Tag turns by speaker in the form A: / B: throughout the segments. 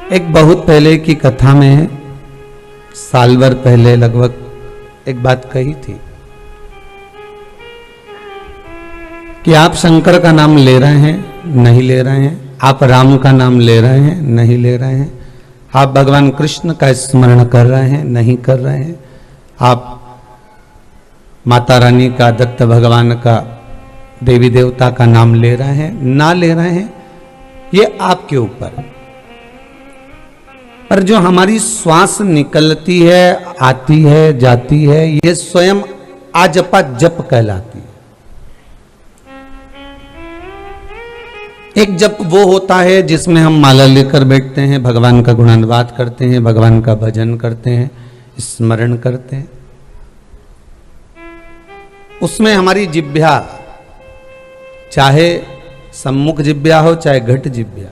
A: एक बहुत पहले की कथा में साल भर पहले लगभग एक बात कही थी कि आप शंकर का नाम ले रहे हैं, नहीं ले रहे हैं, आप राम का नाम ले रहे हैं, नहीं ले रहे हैं, आप भगवान कृष्ण का स्मरण कर रहे हैं, नहीं कर रहे हैं, आप माता रानी का, दत्त भगवान का, देवी देवता का नाम ले रहे हैं, ना ले रहे हैं, ये आपके ऊपर। पर जो हमारी श्वास निकलती है, आती है, जाती है, ये स्वयं आजपा जप कहलाती है। एक जप वो होता है जिसमें हम माला लेकर बैठते हैं, भगवान का गुणानुवाद करते हैं, भगवान का भजन करते हैं, स्मरण करते हैं। उसमें हमारी जिह्वा, चाहे सम्मुख जिह्वा हो चाहे घट जिह्वा,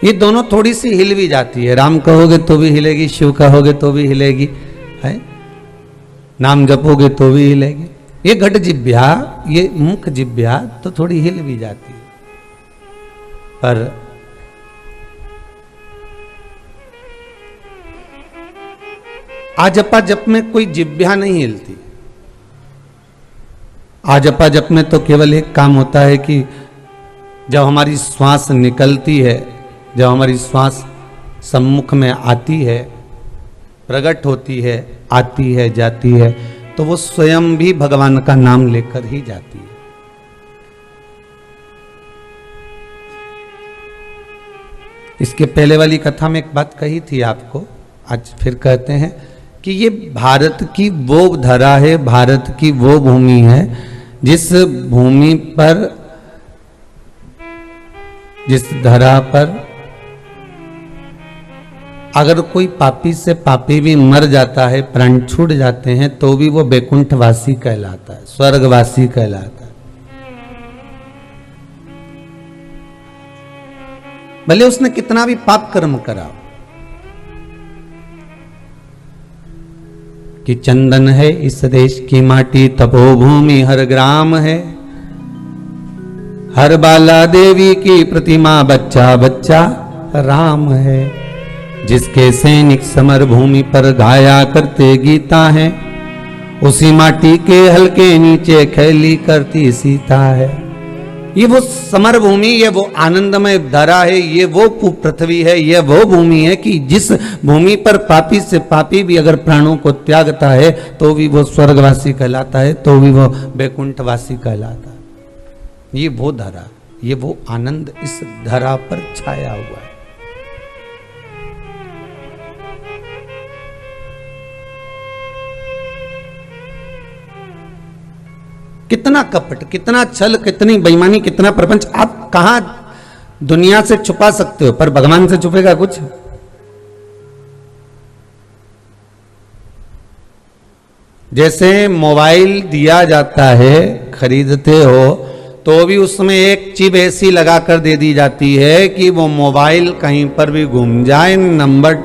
A: ये दोनों थोड़ी सी हिल भी जाती है। राम कहोगे तो भी हिलेगी, शिव कहोगे तो भी हिलेगी, है नाम जपोगे तो भी हिलेगी। ये घट जिह्वा, ये मुख जिह्वा तो थोड़ी हिल भी जाती है, पर आजपा जप में कोई जिह्वा नहीं हिलती। आजपा जप में तो केवल एक काम होता है कि जब हमारी श्वास निकलती है, जब हमारी श्वास सम्मुख में आती है, प्रकट होती है, आती है, जाती है, तो वो स्वयं भी भगवान का नाम लेकर ही जाती है। इसके पहले वाली कथा में एक बात कही थी आपको, आज फिर कहते हैं कि ये भारत की वो धरा है, भारत की वो भूमि है जिस भूमि पर, जिस धरा पर अगर कोई पापी से पापी भी मर जाता है, प्राण छूट जाते हैं, तो भी वो बैकुंठवासी कहलाता है, स्वर्गवासी कहलाता है। भले उसने कितना भी पाप कर्म करा, कि चंदन है इस देश की माटी, तपोभूमि हर ग्राम है, हर बाला देवी की प्रतिमा, बच्चा बच्चा राम है, जिसके सैनिक समर भूमि पर गाया करते गीता है, उसी माटी के हल्के नीचे खेली करती सीता है। ये वो समर भूमि, ये वो आनंदमय धरा है, ये वो पृथ्वी है, ये वो भूमि है कि जिस भूमि पर पापी से पापी भी अगर प्राणों को त्यागता है तो भी वो स्वर्गवासी कहलाता है, तो भी वो बैकुंठवासी कहलाता है। ये वो धरा, ये वो आनंद इस धरा पर छाया हुआ है। कितना कपट, कितना छल, कितनी बेईमानी, कितना प्रपंच आप कहां दुनिया से छुपा सकते हो, पर भगवान से छुपेगा कुछ? जैसे मोबाइल दिया जाता है, खरीदते हो तो भी उसमें एक चिप ऐसी लगा कर दे दी जाती है कि वो मोबाइल कहीं पर भी घूम जाए, नंबर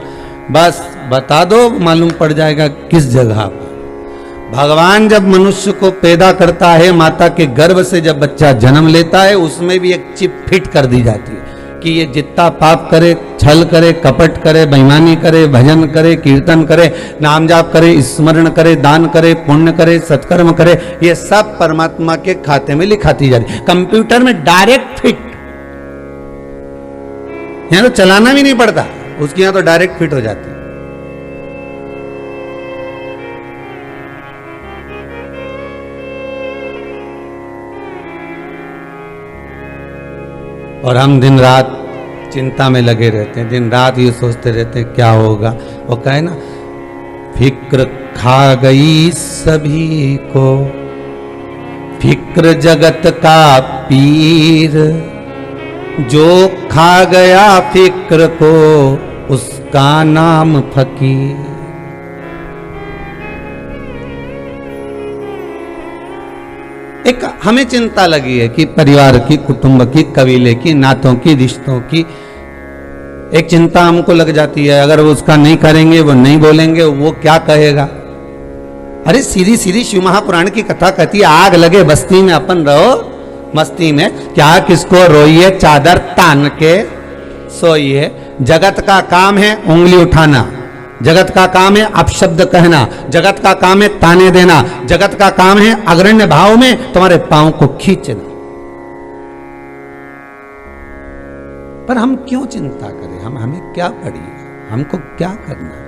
A: बस बता दो, मालूम पड़ जाएगा किस जगह पर। भगवान जब मनुष्य को पैदा करता है, माता के गर्भ से जब बच्चा जन्म लेता है, उसमें भी एक चिप फिट कर दी जाती है कि ये जितना पाप करे, छल करे, कपट करे, बेईमानी करे, भजन करे, कीर्तन करे, नाम जाप करे, स्मरण करे, दान करे, पुण्य करे, सत्कर्म करे, ये सब परमात्मा के खाते में लिखाती जा रही है, कंप्यूटर में डायरेक्ट फिट। यहां तो चलाना भी नहीं पड़ता, उसके यहां तो डायरेक्ट फिट हो जाती है। और हम दिन रात चिंता में लगे रहते हैं, दिन रात ये सोचते रहते हैं क्या होगा। वो कहे ना, फिक्र खा गई सभी को, फिक्र जगत का पीर, जो खा गया फिक्र को उसका नाम फकीर। एक हमें चिंता लगी है कि परिवार की, कुटुंब की, कबीले की, नातों की, रिश्तों की एक चिंता हमको लग जाती है। अगर वो उसका नहीं करेंगे, वो नहीं बोलेंगे, वो क्या कहेगा। अरे सीधी सीधी शिव महापुराण की कथा कहती है, आग लगे बस्ती में अपन रहो मस्ती में, क्या किसको रोइए चादर तान के, सो ये जगत का काम है उंगली उठाना, जगत का काम है अपशब्द कहना, जगत का काम है ताने देना, जगत का काम है अग्रण्य भाव में तुम्हारे पांव को खींचना। पर हम क्यों चिंता करें? हमें क्या पड़ी, हमको क्या करना है?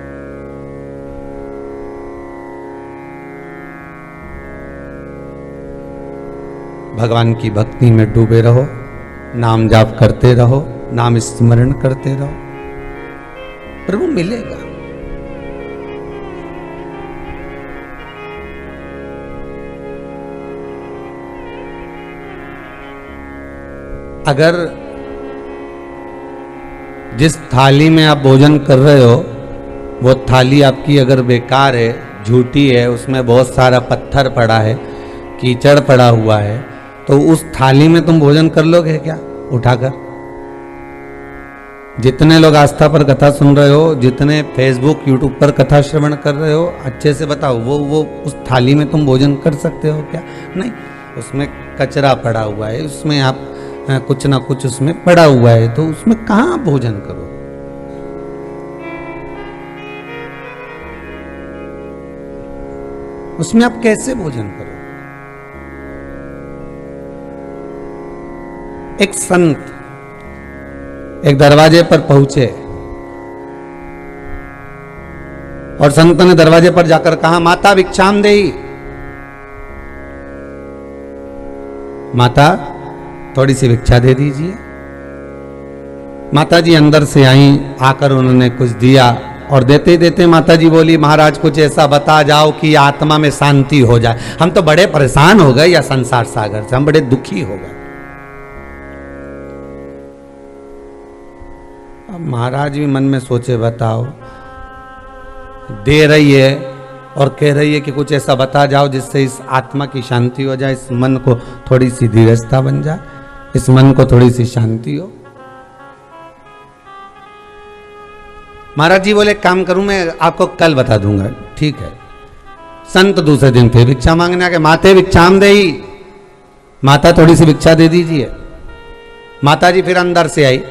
A: भगवान की भक्ति में डूबे रहो, नाम जाप करते रहो, नाम स्मरण करते रहो, प्रभु मिलेगा। अगर जिस थाली में आप भोजन कर रहे हो वो थाली आपकी अगर बेकार है, झूठी है, उसमें बहुत सारा पत्थर पड़ा है, कीचड़ पड़ा हुआ है, तो उस थाली में तुम भोजन कर लोगे क्या उठाकर? जितने लोग आस्था पर कथा सुन रहे हो, जितने फेसबुक यूट्यूब पर कथा श्रवण कर रहे हो, अच्छे से बताओ वो उस थाली में तुम भोजन कर सकते हो क्या? नहीं, उसमें कचरा पड़ा हुआ है, उसमें आप कुछ ना कुछ उसमें पड़ा हुआ है, तो उसमें कहां भोजन करो? उसमें आप कैसे भोजन करो? एक संत एक दरवाजे पर पहुंचे और संत ने दरवाजे पर जाकर कहा, माता भिक्षाम देही, माता थोड़ी सी भिक्षा दे दीजिए। माता जी अंदर से आई, आकर उन्होंने कुछ दिया और देते देते माता जी बोली, महाराज कुछ ऐसा बता जाओ कि आत्मा में शांति हो जाए, हम तो बड़े परेशान हो गए या संसार सागर से, हम बड़े दुखी हो गए। अब महाराज भी मन में सोचे, बताओ दे रही है और कह रही है कि कुछ ऐसा बता जाओ जिससे इस आत्मा की शांति हो जाए, इस मन को थोड़ी सी धीरजता बन जाए, इस मन को थोड़ी सी शांति हो। महाराज जी बोले, काम करूं मैं आपको कल बता दूंगा। ठीक है। संत दूसरे दिन फिर भिक्षा मांगने आ गए, माते भिक्षाम देही, माता थोड़ी सी भिक्षा दे दीजिए। माता जी फिर अंदर से आई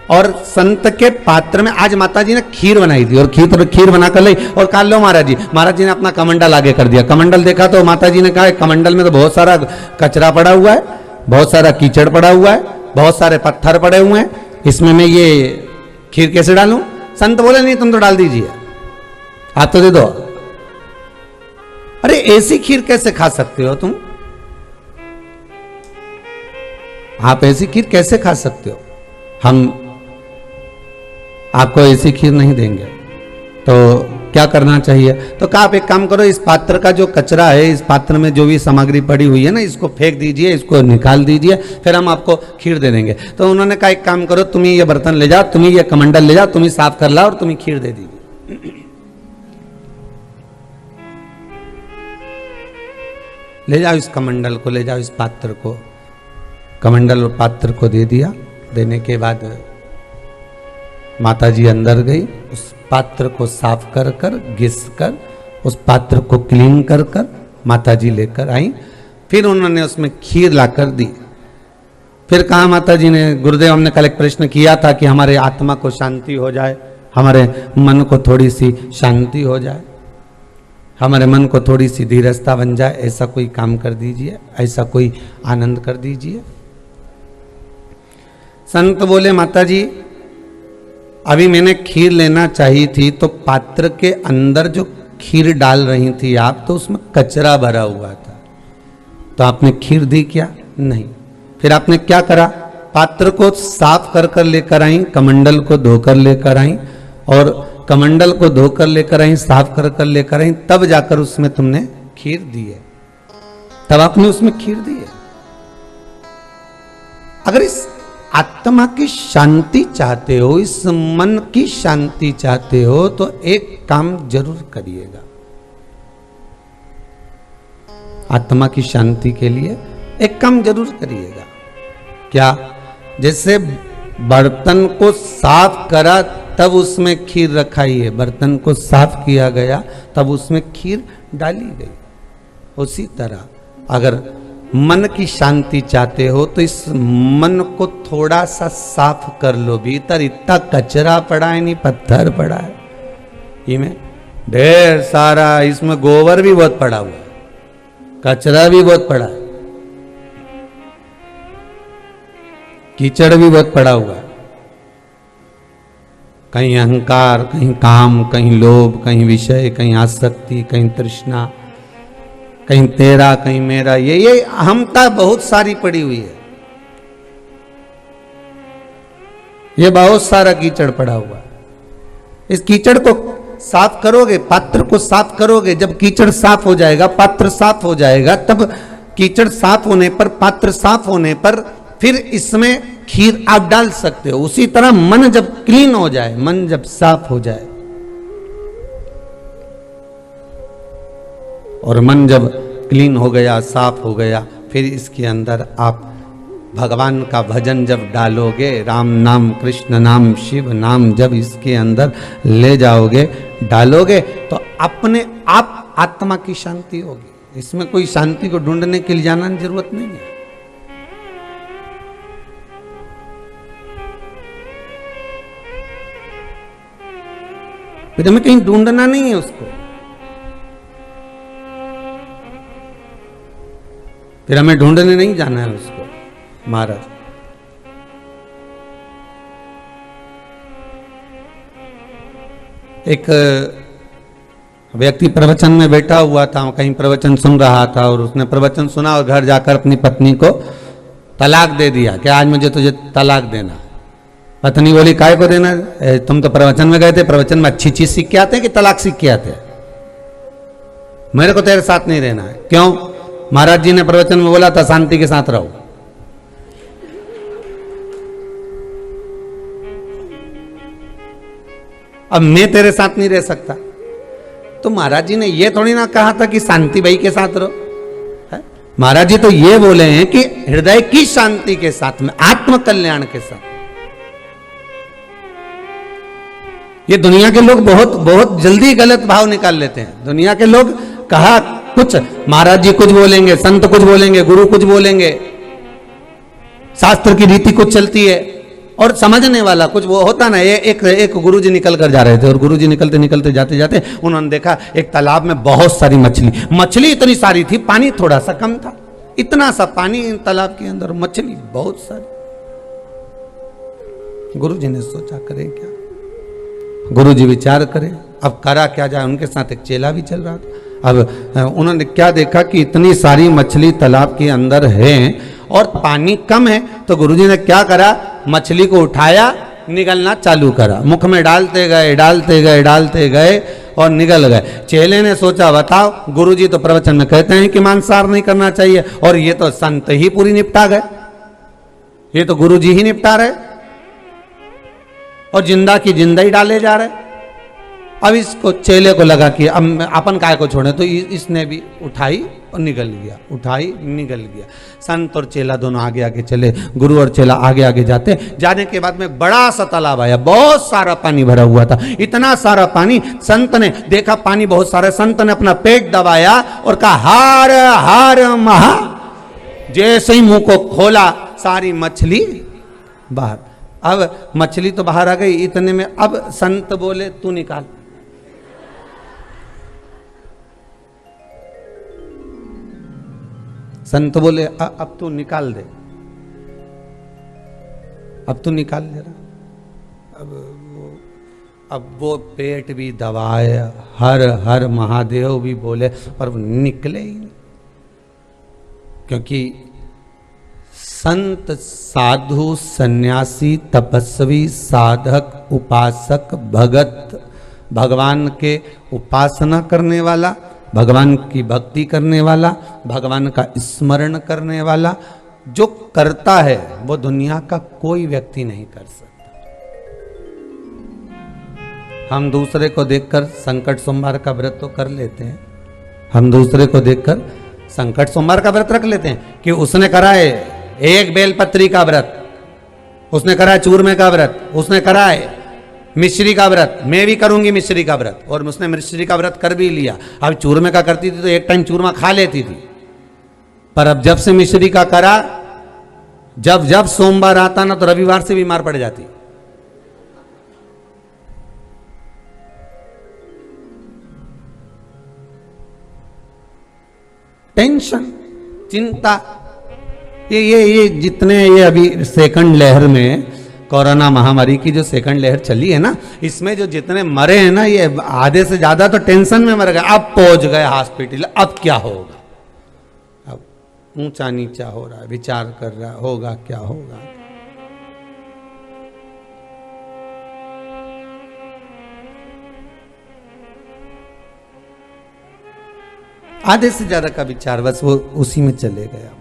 A: और संत के पात्र में आज माता जी ने खीर बनाई थी और खीर बनाकर लाई और कहा, लो महाराज जी। महाराज जी ने अपना कमंडल आगे कर दिया। कमंडल देखा तो माता जी ने कहा, कमंडल में तो बहुत सारा कचरा पड़ा हुआ है, बहुत सारा कीचड़ पड़ा हुआ है, बहुत सारे पत्थर पड़े हुए हैं, इसमें मैं ये खीर कैसे डालूं? संत बोले, नहीं तुम तो डाल दीजिए, आप तो दे दो। अरे ऐसी खीर कैसे खा सकते हो तुम? आप ऐसी खीर कैसे खा सकते हो? हम आपको ऐसी खीर नहीं देंगे। तो क्या करना चाहिए? तो कहा, आप एक काम करो, इस पात्र का जो कचरा है, इस पात्र में जो भी सामग्री पड़ी हुई है ना, इसको फेंक दीजिए, इसको निकाल दीजिए, फिर हम आपको खीर दे देंगे। तो उन्होंने कहा, एक काम करो, तुम ही ये बर्तन ले जाओ, तुम ही ये कमंडल ले जाओ, तुम ही साफ कर लाओ और तुम ही खीर दे दीजिए। ले जाओ इस कमंडल को, ले जाओ इस पात्र को। कमंडल और पात्र को दे दिया। देने के बाद माता जी अंदर गई, उस पात्र को साफ कर कर, घिस कर, उस पात्र को क्लीन कर कर माता जी लेकर आई। फिर उन्होंने उसमें खीर लाकर दी। फिर कहा माता जी ने, गुरुदेव हमने कल एक प्रश्न किया था कि हमारे आत्मा को शांति हो जाए, हमारे मन को थोड़ी सी शांति हो जाए, हमारे मन को थोड़ी सी धीरजता बन जाए, ऐसा कोई काम कर दीजिए, ऐसा कोई आनंद कर दीजिए। संत बोले, माता जी अभी मैंने खीर लेना चाहिए थी, तो पात्र के अंदर जो खीर डाल रही थी आप, तो उसमें कचरा भरा हुआ था, तो आपने खीर दी क्या? नहीं। फिर आपने क्या करा? पात्र को साफ कर कर लेकर आई, कमंडल को धोकर लेकर आई, और कमंडल को धोकर लेकर आई, साफ कर कर लेकर आई, तब जाकर उसमें तुमने खीर दी है, तब आपने उसमें खीर दी है। अगर इस आत्मा की शांति चाहते हो, इस मन की शांति चाहते हो, तो एक काम जरूर करिएगा। आत्मा की शांति के लिए एक काम जरूर करिएगा। क्या? जैसे बर्तन को साफ करा तब उसमें खीर रखाई है, बर्तन को साफ किया गया तब उसमें खीर डाली गई। उसी तरह अगर मन की शांति चाहते हो तो इस मन को थोड़ा सा साफ कर लो। भीतर इतना कचरा पड़ा है, नहीं पत्थर पड़ा है, इसमें ढेर सारा, इसमें गोबर भी बहुत पड़ा हुआ है, कचरा भी बहुत पड़ा है, कीचड़ भी बहुत पड़ा हुआ है। कहीं अहंकार, कहीं काम, कहीं लोभ, कहीं विषय, कहीं आसक्ति, कहीं तृष्णा, कहीं तेरा, कहीं मेरा, ये अहमता बहुत सारी पड़ी हुई है। ये बहुत सारा कीचड़ पड़ा हुआ है। इस कीचड़ को साफ करोगे, पात्र को साफ करोगे, जब कीचड़ साफ हो जाएगा, पात्र साफ हो जाएगा, तब कीचड़ साफ होने पर, पात्र साफ होने पर फिर इसमें खीर आप डाल सकते हो। उसी तरह मन जब क्लीन हो जाए, मन जब साफ हो जाए, और मन जब क्लीन हो गया, साफ हो गया, फिर इसके अंदर आप भगवान का भजन जब डालोगे, राम नाम, कृष्ण नाम, शिव नाम जब इसके अंदर ले जाओगे, डालोगे, तो अपने आप आत्मा की शांति होगी। इसमें कोई शांति को ढूंढने के लिए जाना जरूरत नहीं है। फिर हमें कहीं ढूंढना नहीं है उसको, फिर हमें ढूंढने नहीं जाना है उसको। महाराज एक व्यक्ति प्रवचन में बैठा हुआ था, कहीं प्रवचन सुन रहा था, और उसने प्रवचन सुना और घर जाकर अपनी पत्नी को तलाक दे दिया कि आज मुझे तुझे तलाक देना। पत्नी बोली काय को देना, तुम तो प्रवचन में गए थे, प्रवचन में अच्छी चीज सीख के आते हैं कि तलाक सीख के आते हैं? मेरे को तेरे साथ नहीं रहना है। क्यों? महाराज जी ने प्रवचन में बोला था शांति के साथ रहो। अब मैं तेरे साथ नहीं रह सकता। तो महाराज जी ने यह थोड़ी ना कहा था कि शांति भाई के साथ रहो। महाराज जी तो ये बोले हैं कि हृदय की शांति के साथ में, आत्म कल्याण के साथ। ये दुनिया के लोग बहुत बहुत जल्दी गलत भाव निकाल लेते हैं। दुनिया के लोग कहा कुछ, महाराज जी कुछ बोलेंगे, संत कुछ बोलेंगे, गुरु कुछ बोलेंगे, शास्त्र की रीति कुछ चलती है, और समझने वाला कुछ वो होता ना। ये एक गुरुजी निकल कर जा रहे थे, और गुरुजी निकलते निकलते जाते जाते उन्होंने देखा एक तालाब में बहुत सारी मछली इतनी सारी थी, पानी थोड़ा सा कम था। इतना सा पानी तालाब के अंदर, मछली बहुत सारी। गुरुजी ने सोचा करें क्या, गुरुजी विचार करें, अब करा क्या जाए। उनके साथ एक चेला भी चल रहा था। अब उन्होंने क्या देखा कि इतनी सारी मछली तालाब के अंदर है और पानी कम है, तो गुरुजी ने क्या करा, मछली को उठाया, निगलना चालू करा, मुख में डालते गए डालते गए डालते गए और निगल गए। चेले ने सोचा बताओ, गुरुजी तो प्रवचन में कहते हैं कि मांसाहार नहीं करना चाहिए, और ये तो संत ही पूरी निपटा गए, ये तो गुरुजी ही निपटा रहे, और जिंदा की जिंदा ही डाले जा रहे। अब इसको चेले को लगा कि अब अपन काय को छोड़े, तो इसने भी उठाई और निकल गया, उठाई निकल गया। संत और चेला दोनों आगे आगे चले, गुरु और चेला आगे आगे जाते। जाने के बाद में बड़ा सा तालाब आया, बहुत सारा पानी भरा हुआ था। इतना सारा पानी, संत ने देखा पानी बहुत सारा, संत ने अपना पेट दबाया और कहा हार हार महा। जैसे ही मुंह को खोला, सारी मछली बाहर। अब मछली तो बाहर आ गई, इतने में अब संत बोले तू निकाल। संत बोले अब तू निकाल दे, अब तू निकाल दे रहा। अब वो पेट भी दबाए, हर हर महादेव भी बोले, पर वो निकले ही नहीं। क्योंकि संत, साधु, सन्यासी, तपस्वी, साधक, उपासक, भगत, भगवान के उपासना करने वाला, भगवान की भक्ति करने वाला, भगवान का स्मरण करने वाला जो करता है, वो दुनिया का कोई व्यक्ति नहीं कर सकता। हम दूसरे को देखकर संकट सोमवार का व्रत तो कर लेते हैं, हम दूसरे को देखकर संकट सोमवार का व्रत रख लेते हैं कि उसने करा है एक बेलपत्री का व्रत, उसने करा है चूरमे का व्रत, उसने करा है मिश्री का व्रत, मैं भी करूंगी मिश्री का व्रत, और उसने मिश्री का व्रत कर भी लिया। अब चूरमे का करती थी तो एक टाइम चूरमा खा लेती थी, पर अब जब से मिश्री का करा, जब जब सोमवार आता ना तो रविवार से बीमार पड़ जाती। टेंशन, चिंता, ये जितने ये अभी सेकंड लहर में कोरोना महामारी की जो सेकंड लहर चली है ना, इसमें जो जितने मरे हैं ना, ये आधे से ज्यादा तो टेंशन में मर गए। अब पहुंच गए हॉस्पिटल, अब क्या होगा, अब ऊंचा नीचा हो रहा है, विचार कर रहा होगा क्या होगा। आधे से ज्यादा का विचार बस वो उसी में चले गया।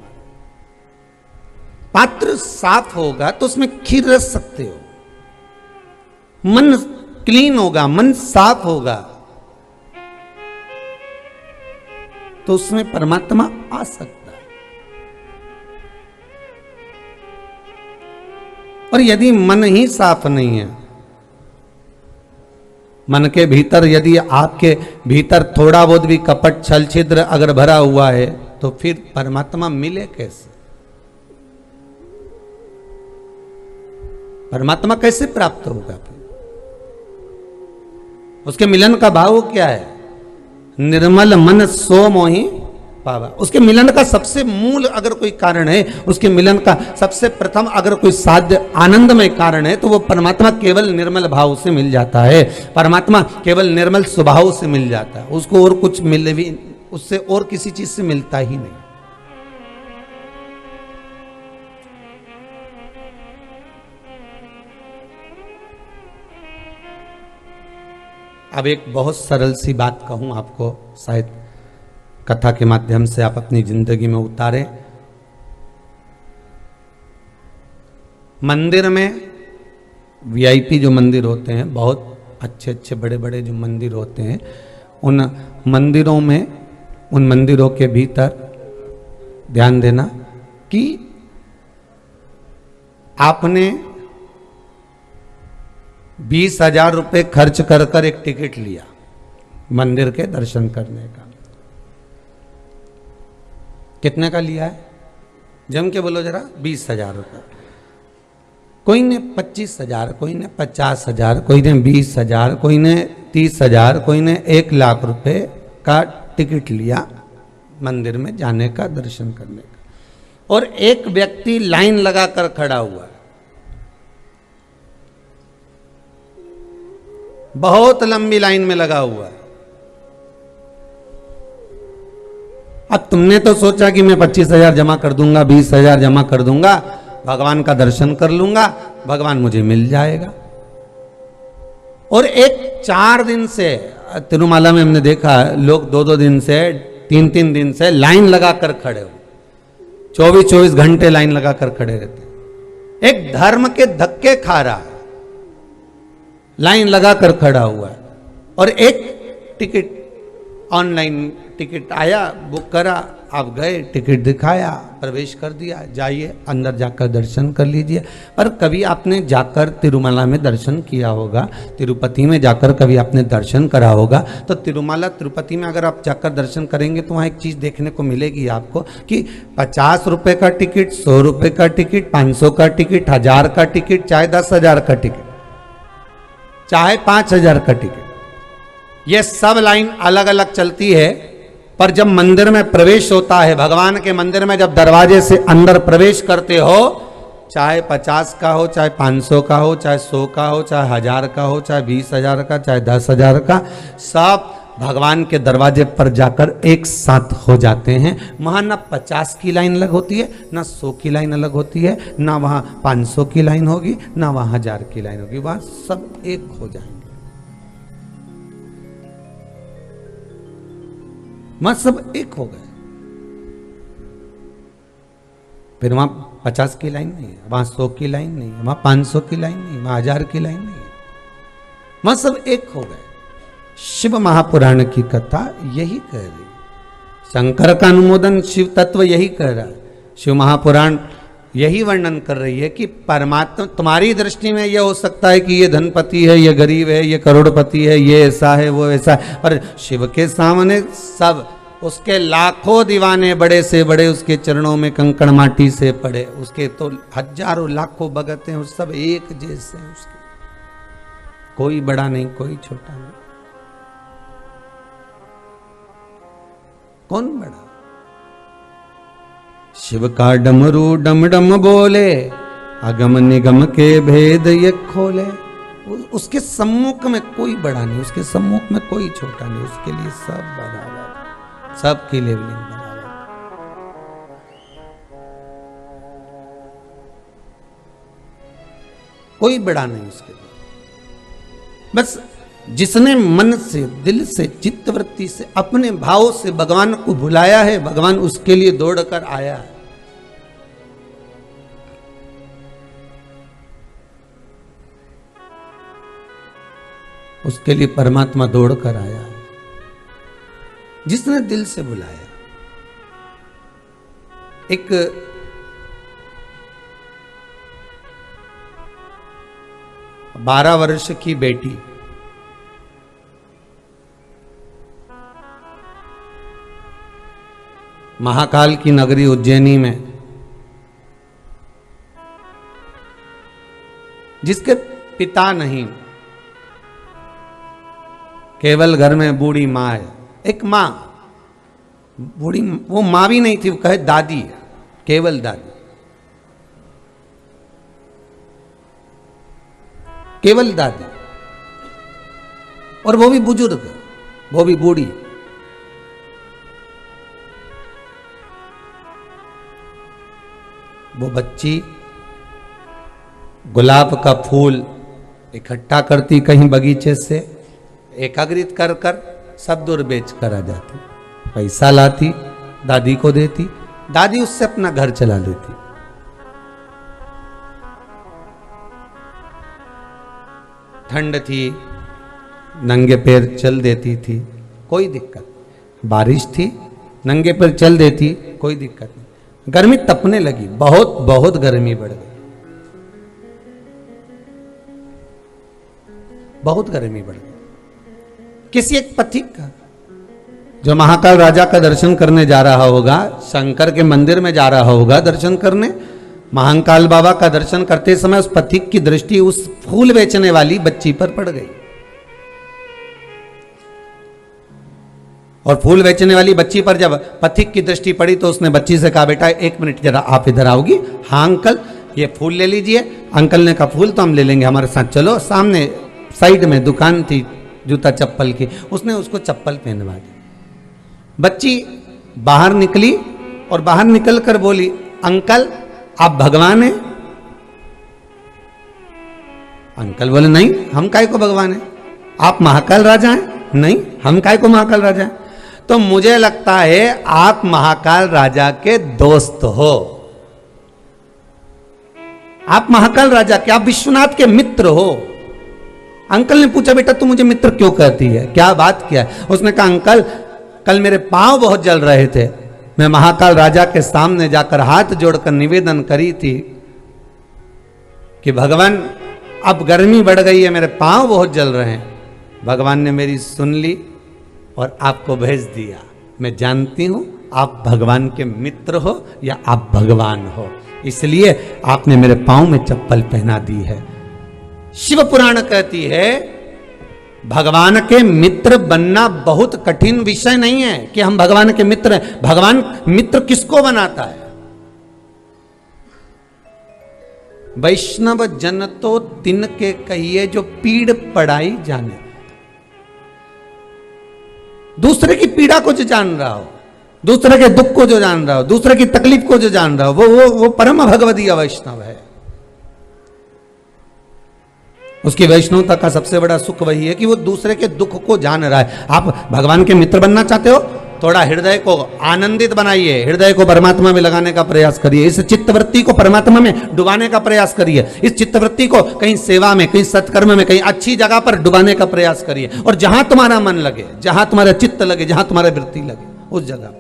A: पात्र साफ होगा तो उसमें खीर रख सकते हो, मन क्लीन होगा, मन साफ होगा तो उसमें परमात्मा आ सकता है। और यदि मन ही साफ नहीं है, मन के भीतर यदि आपके भीतर थोड़ा बहुत भी कपट छल छिद्र अगर भरा हुआ है तो फिर परमात्मा मिले कैसे? परमात्मा कैसे प्राप्त होगा? फिर उसके मिलन का भाव क्या है? निर्मल मन सो मोहि पावा। उसके मिलन का सबसे मूल अगर कोई कारण है, उसके मिलन का सबसे प्रथम अगर कोई साध्य आनंदमय कारण है तो वो परमात्मा केवल निर्मल भाव से मिल जाता है। परमात्मा केवल निर्मल स्वभाव से मिल जाता है, उसको और कुछ मिल भी, उससे और किसी चीज से मिलता ही नहीं। अब एक बहुत सरल सी बात कहूं आपको, शायद कथा के माध्यम से आप अपनी जिंदगी में उतारें। मंदिर में वीआईपी जो मंदिर होते हैं, बहुत अच्छे अच्छे बड़े बड़े जो मंदिर होते हैं, उन मंदिरों में, उन मंदिरों के भीतर ध्यान देना कि आपने 20,000 रुपये खर्च कर कर एक टिकट लिया मंदिर के दर्शन करने का। कितने का लिया है? जम के बोलो जरा। 20,000 रुपये। कोई ने 25,000, कोई ने 50,000, कोई ने 20,000, कोई ने 30,000, कोई ने 1,00,000 रुपये का टिकट लिया मंदिर में जाने का, दर्शन करने का। और एक व्यक्ति लाइन लगाकर खड़ा हुआ है, बहुत लंबी लाइन में लगा हुआ है। अब तुमने तो सोचा कि मैं 25,000 जमा कर दूंगा, 20,000 जमा कर दूंगा, भगवान का दर्शन कर लूंगा, भगवान मुझे मिल जाएगा। और एक 4 दिन से तिरुमाला में हमने देखा लोग 2-2 दिन से, 3-3 दिन से लाइन लगाकर खड़े हो, 24-24 घंटे लाइन लगाकर खड़े रहते। एक धर्म के धक्के खा रहा है, लाइन लगाकर खड़ा हुआ है। और एक टिकट, ऑनलाइन टिकट आया, बुक करा, आप गए, टिकट दिखाया, प्रवेश कर दिया, जाइए अंदर जाकर दर्शन कर लीजिए। पर कभी आपने जाकर तिरुमला में दर्शन किया होगा, तिरुपति में जाकर कभी आपने दर्शन करा होगा, तो तिरुमला तिरुपति में अगर आप जाकर दर्शन करेंगे तो वहाँ एक चीज़ देखने को मिलेगी आपको कि 50 रुपये का टिकट, 100 रुपये का टिकट, 500 का टिकट, 1000 का टिकट, चाहे 10,000 का टिकट, चाहे 5,000 का टिकट, ये सब लाइन अलग अलग चलती है। पर जब मंदिर में प्रवेश होता है, भगवान के मंदिर में जब दरवाजे से अंदर प्रवेश करते हो, चाहे 50 का हो, चाहे 500 का हो, चाहे 100 का हो, चाहे 1000 का हो, चाहे 20,000 का, चाहे 10,000 का, सब भगवान के दरवाजे पर जाकर एक साथ हो जाते हैं। वहाँ ना 50 की लाइन अलग होती है, ना 100 की लाइन अलग होती है, ना वहाँ 500 की लाइन होगी, ना वहाँ 1000 की लाइन होगी, वहाँ सब एक हो जाएंगे। वहां सब एक हो गए। फिर वहां 50 की लाइन नहीं है, वहां 100 की लाइन नहीं है, वहां 500 की लाइन नहीं, वहां 1000 की लाइन नहीं है, वहां सब एक हो गए। शिव महापुराण की कथा यही कह रही, शंकर का अनुमोदन शिव तत्व यही कह रहा है। शिव महापुराण यही वर्णन कर रही है कि परमात्मा, तुम्हारी दृष्टि में यह हो सकता है कि ये धनपति है, ये गरीब है, ये करोड़पति है, ये ऐसा है, वो ऐसा है, पर शिव के सामने सब उसके लाखों दीवाने बड़े से बड़े उसके चरणों में कंकड़ माटी से पड़े, उसके तो हजारों लाखों भगत हैं, उस सब एक जैसे हैं उसके, कोई बड़ा नहीं कोई छोटा नहीं। कौन बड़ा? शिव का डमरू डम डम बोले, अगम निगम के भेद ये खोले। उसके सम्मुख में कोई बड़ा नहीं, उसके सम्मुख में कोई छोटा नहीं, उसके लिए सब बराबर, सबकी लेवलिंग बराबर। कोई बड़ा नहीं उसके लिए। बस जिसने मन से, दिल से, चित्तवृत्ति से, अपने भाव से भगवान को भुलाया है, भगवान उसके लिए दौड़कर आया है। उसके लिए परमात्मा दौड़कर आया है, जिसने दिल से बुलाया। एक बारह वर्ष की बेटी महाकाल की नगरी उज्जैनी में, जिसके पिता नहीं, केवल घर में बूढ़ी माँ है, एक माँ, बूढ़ी, वो माँ भी नहीं थी, वो कहे दादी है, केवल दादी, केवल दादी, और वो भी बुजुर्ग, वो भी बूढ़ी। वो बच्ची गुलाब का फूल इकट्ठा करती कहीं बगीचे से, एकाग्रित कर कर सब दूर बेच कर आ जाती, पैसा लाती, दादी को देती, दादी उससे अपना घर चला लेती। ठंड थी, नंगे पैर चल देती थी, कोई दिक्कत। बारिश थी, नंगे पैर चल देती, कोई दिक्कत नहीं। गर्मी तपने लगी, बहुत बहुत गर्मी बढ़ गई, बहुत गर्मी बढ़ गई। किसी एक पथिक का, जो महाकाल राजा का दर्शन करने जा रहा होगा, शंकर के मंदिर में जा रहा होगा दर्शन करने, महाकाल बाबा का दर्शन करते समय उस पथिक की दृष्टि उस फूल बेचने वाली बच्ची पर पड़ गई। और फूल बेचने वाली बच्ची पर जब पथिक की दृष्टि पड़ी तो उसने बच्ची से कहा, बेटा एक मिनट जरा आप इधर आओगी। हाँ अंकल, ये फूल ले लीजिए। अंकल ने कहा फूल तो हम ले लेंगे, हमारे साथ चलो। सामने साइड में दुकान थी जूता चप्पल की, उसने उसको चप्पल पहनवा दी। बच्ची बाहर निकली और बाहर निकलकर बोली, अंकल आप भगवान हैं? अंकल बोले नहीं, हम काय को भगवान हैं। आप महाकाल राजा हैं? नहीं, हम काय को महाकाल राजा हैं। तो मुझे लगता है आप महाकाल राजा के दोस्त हो, आप महाकाल राजा के, आप विश्वनाथ के मित्र हो। अंकल ने पूछा, बेटा तू मुझे मित्र क्यों कहती है, क्या बात क्या है? उसने कहा, अंकल कल मेरे पांव बहुत जल रहे थे, मैं महाकाल राजा के सामने जाकर हाथ जोड़कर निवेदन करी थी कि भगवान अब गर्मी बढ़ गई है, मेरे पांव बहुत जल रहे हैं। भगवान ने मेरी सुन ली और आपको भेज दिया। मैं जानती हूं आप भगवान के मित्र हो या आप भगवान हो, इसलिए आपने मेरे पांव में चप्पल पहना दी है। शिव पुराण कहती है भगवान के मित्र बनना बहुत कठिन विषय नहीं है कि हम भगवान के मित्र हैं। भगवान मित्र किसको बनाता है? वैष्णव जन तो तिनके कहिए जो पीड़ पड़ाई जाने। दूसरे की पीड़ा को जो जान रहा हो, दूसरे के दुख को जो जान रहा हो, दूसरे की तकलीफ को जो जान रहा हो, वो परम भगवदीय वैष्णव है। उसकी वैष्णवता का सबसे बड़ा सुख वही है कि वो दूसरे के दुख को जान रहा है। आप भगवान के मित्र बनना चाहते हो, थोड़ा हृदय को आनंदित बनाइए, हृदय को परमात्मा में लगाने का प्रयास करिए, इस चित्तवृत्ति को परमात्मा में डुबाने का प्रयास करिए, इस चित्तवृत्ति को कहीं सेवा में, कहीं सत्कर्म में, कहीं अच्छी जगह पर डुबाने का प्रयास करिए। और जहां तुम्हारा मन लगे, जहां तुम्हारा चित्त लगे, जहां तुम्हारा वृत्ति लगे, उस जगह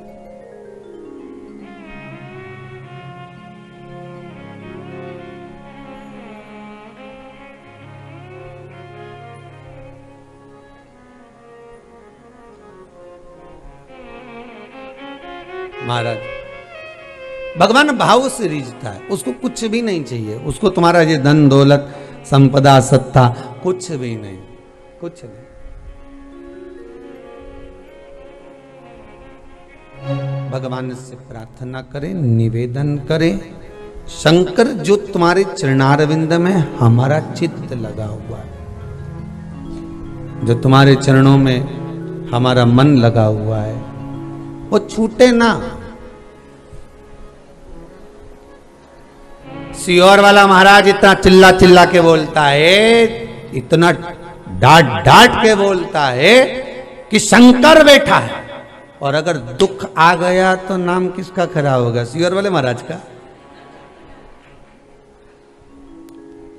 A: महाराज। भगवान भाव से रीझता है, उसको कुछ भी नहीं चाहिए, उसको तुम्हारा ये धन दौलत संपदा सत्ता कुछ भी नहीं, कुछ नहीं। भगवान से प्रार्थना करें, निवेदन करें, शंकर जो तुम्हारे चरणारविंद में हमारा चित्त लगा हुआ है, जो तुम्हारे चरणों में हमारा मन लगा हुआ है, वो छूटे ना। सियोर वाला महाराज इतना चिल्ला चिल्ला के बोलता है, इतना डांट डांट के बोलता है कि शंकर बैठा है, और अगर दुख आ गया तो नाम किसका खराब होगा? सियोर वाले महाराज का।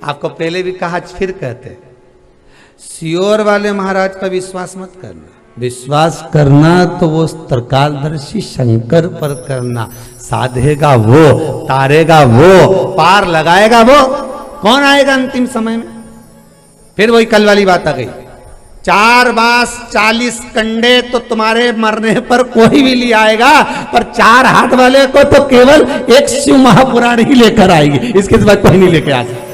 A: आपको पहले भी कहा, फिर कहते, सियोर वाले महाराज पर विश्वास मत करना। विश्वास करना तो वो त्रिकालदर्शी शंकर पर करना। साधेगा वो, तारेगा वो, पार लगाएगा वो। कौन आएगा अंतिम समय में? फिर वही कल वाली बात आ गई, 4 बांस 40 कंडे तो तुम्हारे मरने पर कोई भी ले आएगा, पर 4 हाथ वाले को तो केवल एक शिव महापुराण ही लेकर आएगी, इसके सिवा कोई नहीं लेके आ सकता।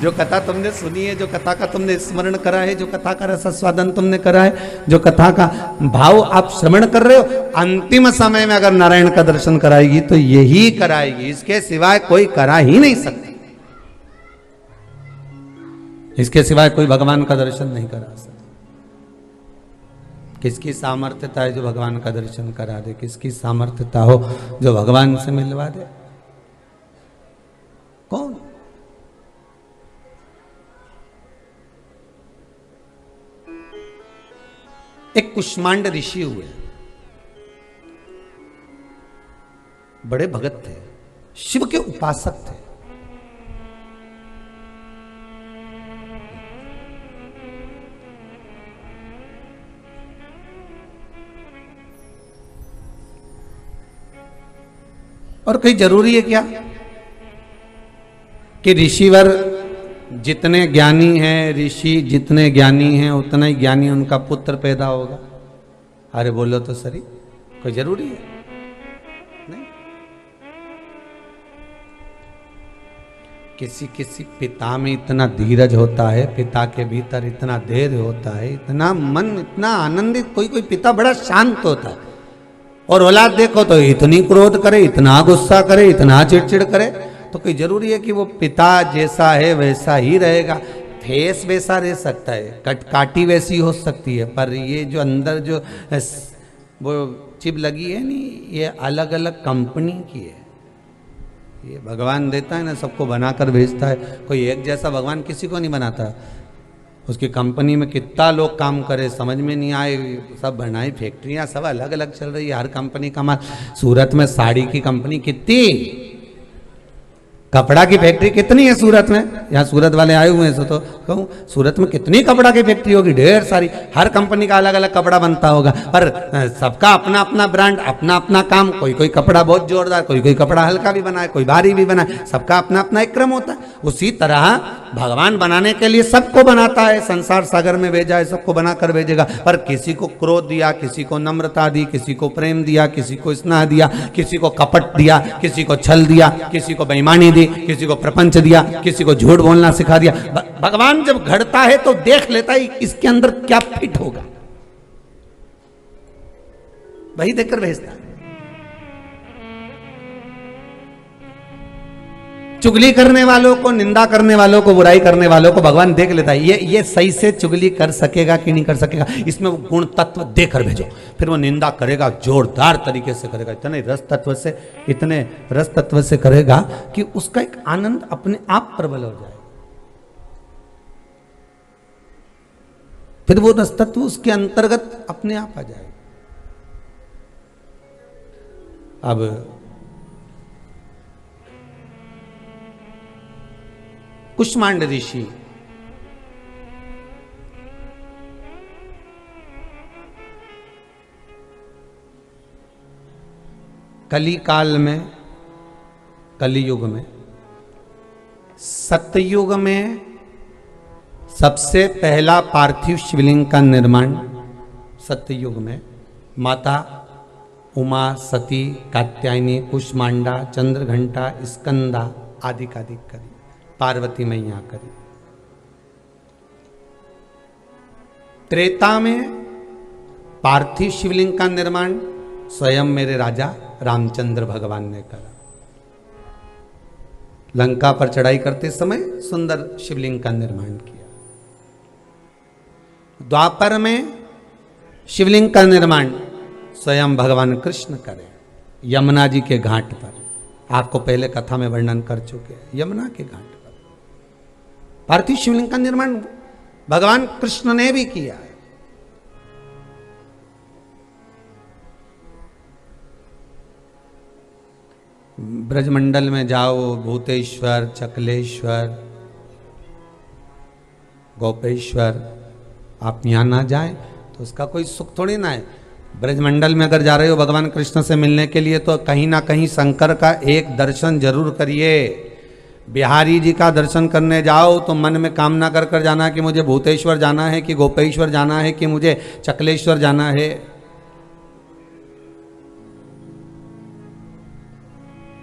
A: जो कथा तुमने सुनी है, जो कथा का तुमने स्मरण करा है, जो कथा का रसास्वादन तुमने करा है, जो कथा का भाव आप श्रवण कर रहे हो, अंतिम समय में अगर नारायण का दर्शन कराएगी तो यही कराएगी, इसके सिवाय कोई करा ही नहीं सकता। इसके सिवाय कोई भगवान का दर्शन नहीं करा सकता। किसकी सामर्थ्यता है जो भगवान का दर्शन करा दे? किसकी सामर्थ्यता हो जो भगवान से मिलवा दे? कौन? एक कुष्मांड ऋषि हुए, बड़े भगत थे, शिव के उपासक थे। और कहीं जरूरी है क्या कि ऋषिवर जितने ज्ञानी हैं, ऋषि जितने ज्ञानी हैं उतना ही ज्ञानी उनका पुत्र पैदा होगा? अरे बोलो तो सही, कोई जरूरी है? नहीं। किसी किसी पिता में इतना धीरज होता है, पिता के भीतर इतना धैर्य होता है, इतना मन इतना आनंदित, कोई कोई पिता बड़ा शांत होता है, और औलाद देखो तो इतनी क्रोध करे, इतना गुस्सा करे, इतना चिड़चिड़ करे। तो कोई जरूरी है कि वो पिता जैसा है वैसा ही रहेगा? फेस वैसा रह सकता है, कटकाटी वैसी हो सकती है, पर ये जो अंदर जो वो चिप लगी है नहीं, ये अलग अलग कंपनी की है। ये भगवान देता है ना, सबको बनाकर भेजता है। कोई एक जैसा भगवान किसी को नहीं बनाता। उसकी कंपनी में कितना लोग काम करे समझ में नहीं आए, सब बनाई फैक्ट्रियां सब अलग अलग चल रही है, हर कंपनी का माल। सूरत में साड़ी की कंपनी कितनी, कपड़ा की फैक्ट्री कितनी है सूरत में? यहाँ सूरत वाले आए हुए हैं तो कहूँ, सूरत में कितनी कपड़ा की फैक्ट्री होगी, ढेर सारी। हर कंपनी का अलग अलग कपड़ा बनता होगा, पर सबका अपना अपना ब्रांड, अपना अपना काम। कोई कोई कपड़ा बहुत जोरदार, कोई कोई कपड़ा हल्का भी बनाए, कोई भारी भी बनाए, सबका अपना अपना एक क्रम होता है। उसी तरह भगवान बनाने के लिए सबको बनाता है, संसार सागर में भेजा है, सबको बनाकर भेजेगा। पर किसी को क्रोध दिया, किसी को नम्रता दी, किसी को प्रेम दिया, किसी को स्नेह दिया, किसी को कपट दिया, किसी को छल दिया, किसी को बेईमानी दी, किसी को प्रपंच दिया, किसी को झूठ बोलना सिखा दिया। भगवान जब घड़ता है तो देख लेता है इसके अंदर क्या फिट होगा, वही देखकर भेजता है। चुगली करने वालों को, निंदा करने वालों को, बुराई करने वालों को भगवान देख लेता है। ये सही से चुगली कर सकेगा कि नहीं कर सकेगा, इसमें वो गुण तत्व देकर भेजो। फिर वो निंदा करेगा, जोरदार तरीके से करेगा, इतने रस तत्व से करेगा कि उसका एक आनंद अपने आप प्रबल हो जाए। फिर वो रस तत्व उसके अंतर्गत अपने आप आ जाए। अब कुष्मांड ऋषि कली काल में, कलियुग में, सतयुग में सबसे पहला पार्थिव शिवलिंग का निर्माण सतयुग में माता उमा, सती, कात्यायनी, कुष्मांडा, चंद्रघंटा, स्कंदा आदि करी, पार्वती मैया करी। त्रेता में पार्थिव शिवलिंग का निर्माण स्वयं मेरे राजा रामचंद्र भगवान ने करा। लंका पर चढ़ाई करते समय सुंदर शिवलिंग का निर्माण किया। द्वापर में शिवलिंग का निर्माण स्वयं भगवान कृष्ण करे, यमुना जी के घाट पर। आपको पहले कथा में वर्णन कर चुके हैं, यमुना के घाट पर पार्थिव शिवलिंग का निर्माण भगवान कृष्ण ने भी किया है। ब्रजमंडल में जाओ, भूतेश्वर, चकलेश्वर, गोपेश्वर, आप यहां ना जाएं तो उसका कोई सुख थोड़ी ना है। ब्रजमंडल में अगर जा रहे हो भगवान कृष्ण से मिलने के लिए तो कहीं ना कहीं शंकर का एक दर्शन जरूर करिए। बिहारी जी का दर्शन करने जाओ तो मन में कामना कर कर जाना कि मुझे भूतेश्वर जाना है, कि गोपेश्वर जाना है, कि मुझे चकलेश्वर जाना है।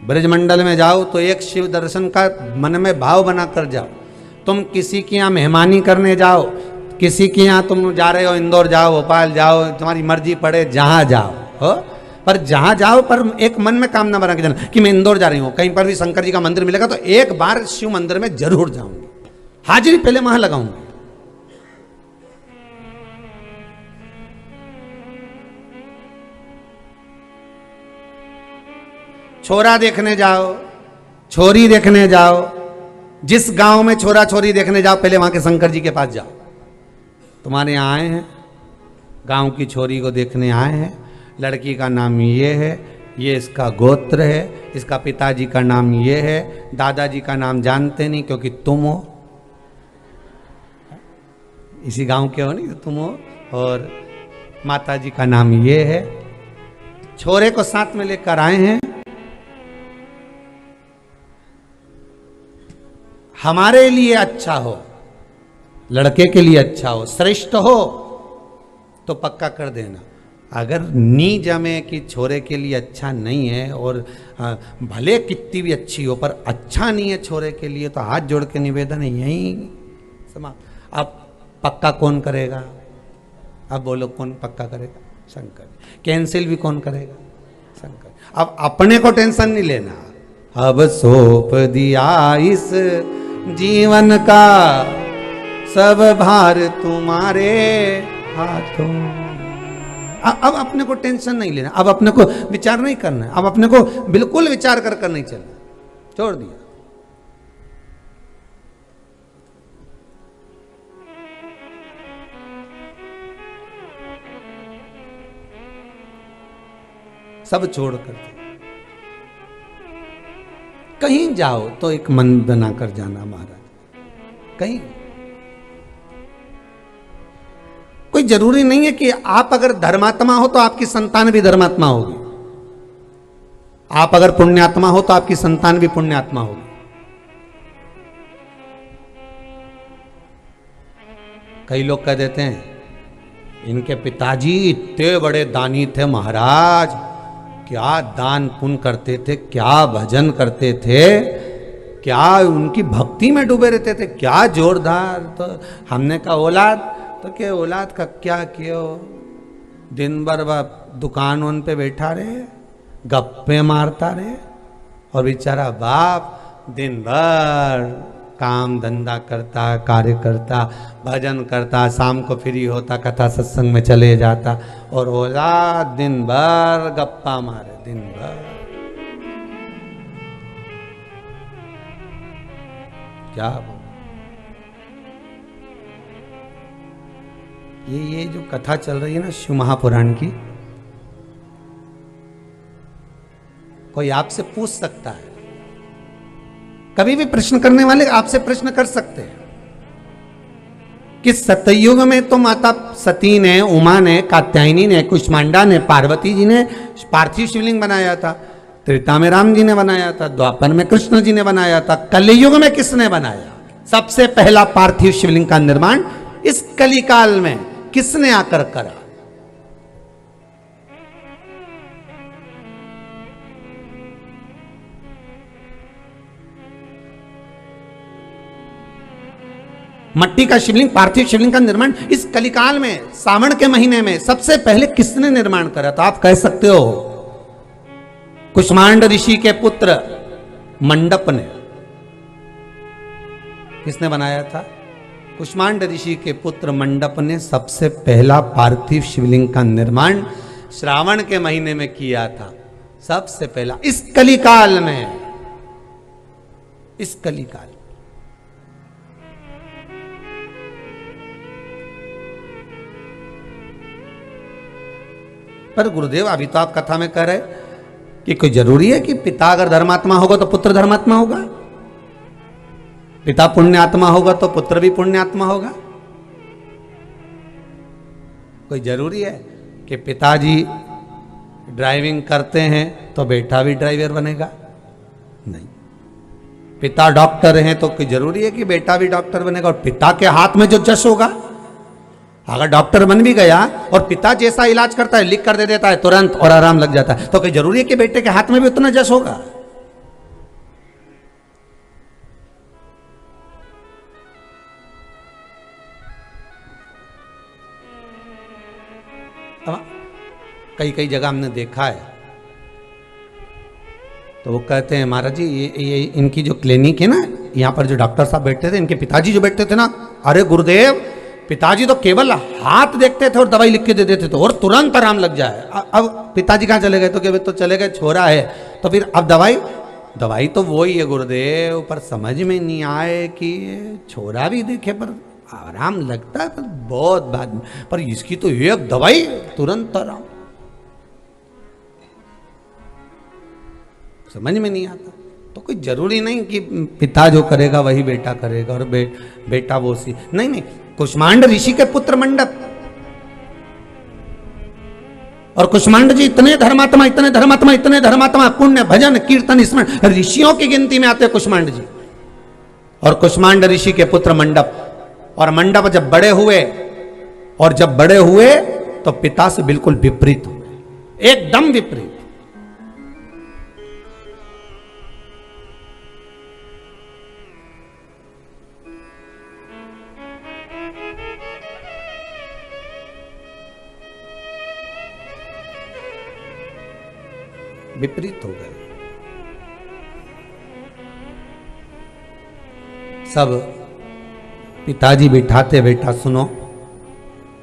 A: ब्रजमंडल में जाओ तो एक शिव दर्शन का मन में भाव बना कर जाओ। तुम किसी के यहाँ मेहमानी करने जाओ, किसी के यहाँ तुम जा रहे हो, इंदौर जाओ, भोपाल जाओ, तुम्हारी मर्जी पड़े जहाँ जाओ हो, पर जहाँ जाओ पर एक मन में कामना बना के जाना कि मैं इंदौर जा रही हूँ, कहीं पर भी शंकर जी का मंदिर मिलेगा तो एक बार शिव मंदिर में जरूर जाऊंगी, हाजिरी पहले वहां लगाऊंगी। छोरा देखने जाओ, छोरी देखने जाओ, जिस गांव में छोरा छोरी देखने जाओ पहले वहां के शंकर जी के पास जाओ। तुम्हारे यहाँ आए हैं, गांव की छोरी को देखने आए हैं, लड़की का नाम ये है, ये इसका गोत्र है, इसका पिताजी का नाम ये है, दादाजी का नाम जानते नहीं क्योंकि तुम हो, इसी गांव के हो नहीं तो तुम हो, और माताजी का नाम ये है। छोरे को साथ में लेकर आए हैं, हमारे लिए अच्छा हो, लड़के के लिए अच्छा हो, श्रेष्ठ हो तो पक्का कर देना। अगर नी जमे कि छोरे के लिए अच्छा नहीं है और भले कितनी भी अच्छी हो पर अच्छा नहीं है छोरे के लिए, तो हाथ जोड़ के निवेदन है यही समाप्त। अब पक्का कौन करेगा? अब बोलो कौन पक्का करेगा? शंकर। कैंसिल भी कौन करेगा? शंकर। अब अपने को टेंशन नहीं लेना, अब सौंप दिया इस जीवन का सब भार तुम्हारे हाथों। अब अपने को टेंशन नहीं लेना, अब अपने को विचार नहीं करना है, अब अपने को बिल्कुल विचार कर कर नहीं चलना, छोड़ दिया। सब छोड़ कर कहीं जाओ तो एक मन बनाकर जाना महाराज। कहीं कोई जरूरी नहीं है कि आप अगर धर्मात्मा हो तो आपकी संतान भी धर्मात्मा होगी, आप अगर पुण्यात्मा हो तो आपकी संतान भी पुण्यात्मा होगी। कई लोग कह देते हैं इनके पिताजी इतने बड़े दानी थे महाराज, क्या दान पुण्य करते थे, क्या भजन करते थे, क्या उनकी भक्ति में डूबे रहते थे, क्या जोरदार। तो हमने कहा औलाद, तो क्या औलाद का क्या किया, दिन भर वह दुकान उन पे बैठा रहे, गप्पे मारता रहे, और बेचारा बाप दिन भर काम धंधा करता, कार्य करता, भजन करता, शाम को फ्री होता, कथा सत्संग में चले जाता, और औलाद दिन भर गप्पा मारे, दिन भर। क्या ये जो कथा चल रही है ना शिव महापुराण की, कोई आपसे पूछ सकता है, कभी भी प्रश्न करने वाले आपसे प्रश्न कर सकते हैं कि सतयुग में तो माता सती ने, उमा ने, कात्यायनी ने, कुष्मांडा ने, पार्वती जी ने पार्थिव शिवलिंग बनाया था, त्रेता में राम जी ने बनाया था, द्वापर में कृष्ण जी ने बनाया था, कलयुग में किसने बनाया? सबसे पहला पार्थिव शिवलिंग का निर्माण इस कलिकाल में किसने आकर करा? मट्टी का शिवलिंग, पार्थिव शिवलिंग का निर्माण इस कलिकाल में, सावन के महीने में सबसे पहले किसने निर्माण करा? तो आप कह सकते हो कुष्मांड ऋषि के पुत्र मंडप ने। किसने बनाया था? कुष्मांड ऋषि के पुत्र मंडप ने सबसे पहला पार्थिव शिवलिंग का निर्माण श्रावण के महीने में किया था, सबसे पहला, इस कलिकाल में, इस कलिकाल। पर गुरुदेव अभी तो आप कथा में कह रहे कि कोई जरूरी है कि पिता अगर धर्मात्मा होगा तो पुत्र धर्मात्मा होगा, पिता पुण्यात्मा होगा तो पुत्र भी पुण्यात्मा होगा? कोई जरूरी है कि पिताजी ड्राइविंग करते हैं तो बेटा भी ड्राइवर बनेगा? नहीं। पिता डॉक्टर हैं तो कोई जरूरी है कि बेटा भी डॉक्टर बनेगा? और पिता के हाथ में जो जश होगा, अगर डॉक्टर बन भी गया और पिता जैसा इलाज करता है, लिख कर दे देता है तुरंत और आराम लग जाता है, तो कोई जरूरी है कि बेटे के हाथ में भी उतना जश होगा? कई कई जगह हमने देखा है तो वो कहते हैं महाराज जी ये इनकी जो क्लिनिक है ना, यहाँ पर जो डॉक्टर साहब बैठते थे, इनके पिताजी जो बैठते थे ना, अरे गुरुदेव पिताजी तो केवल हाथ देखते थे और दवाई लिख के दे देते थे और तुरंत आराम लग जाए। अब पिताजी कहाँ चले गए? तो क्या तो चले गए, छोरा है, तो फिर अब दवाई तो वही है गुरुदेव, पर समझ में नहीं आए कि छोरा भी देखे पर आराम लगता है, पर बहुत बाद में, पर इसकी तो एक दवाई तुरंत आराम, समझ में नहीं आता। तो कोई जरूरी नहीं कि पिता जो करेगा वही बेटा करेगा और बेटा वो सी, नहीं। कुष्मांड ऋषि के पुत्र मंडप, और कुष्मांड जी इतने धर्मात्मा, इतने धर्मात्मा, इतने धर्मात्मा, पुण्य भजन कीर्तन स्मरण ऋषियों की गिनती में आते हैं कुष्मांड जी। और कुष्मांड ऋषि के पुत्र मंडप, और मंडप जब बड़े हुए, और जब बड़े हुए तो पिता से बिल्कुल विपरीत हुए, एकदम विपरीत। विपरीत हो गए। सब पिताजी बिठाते, बेटा सुनो,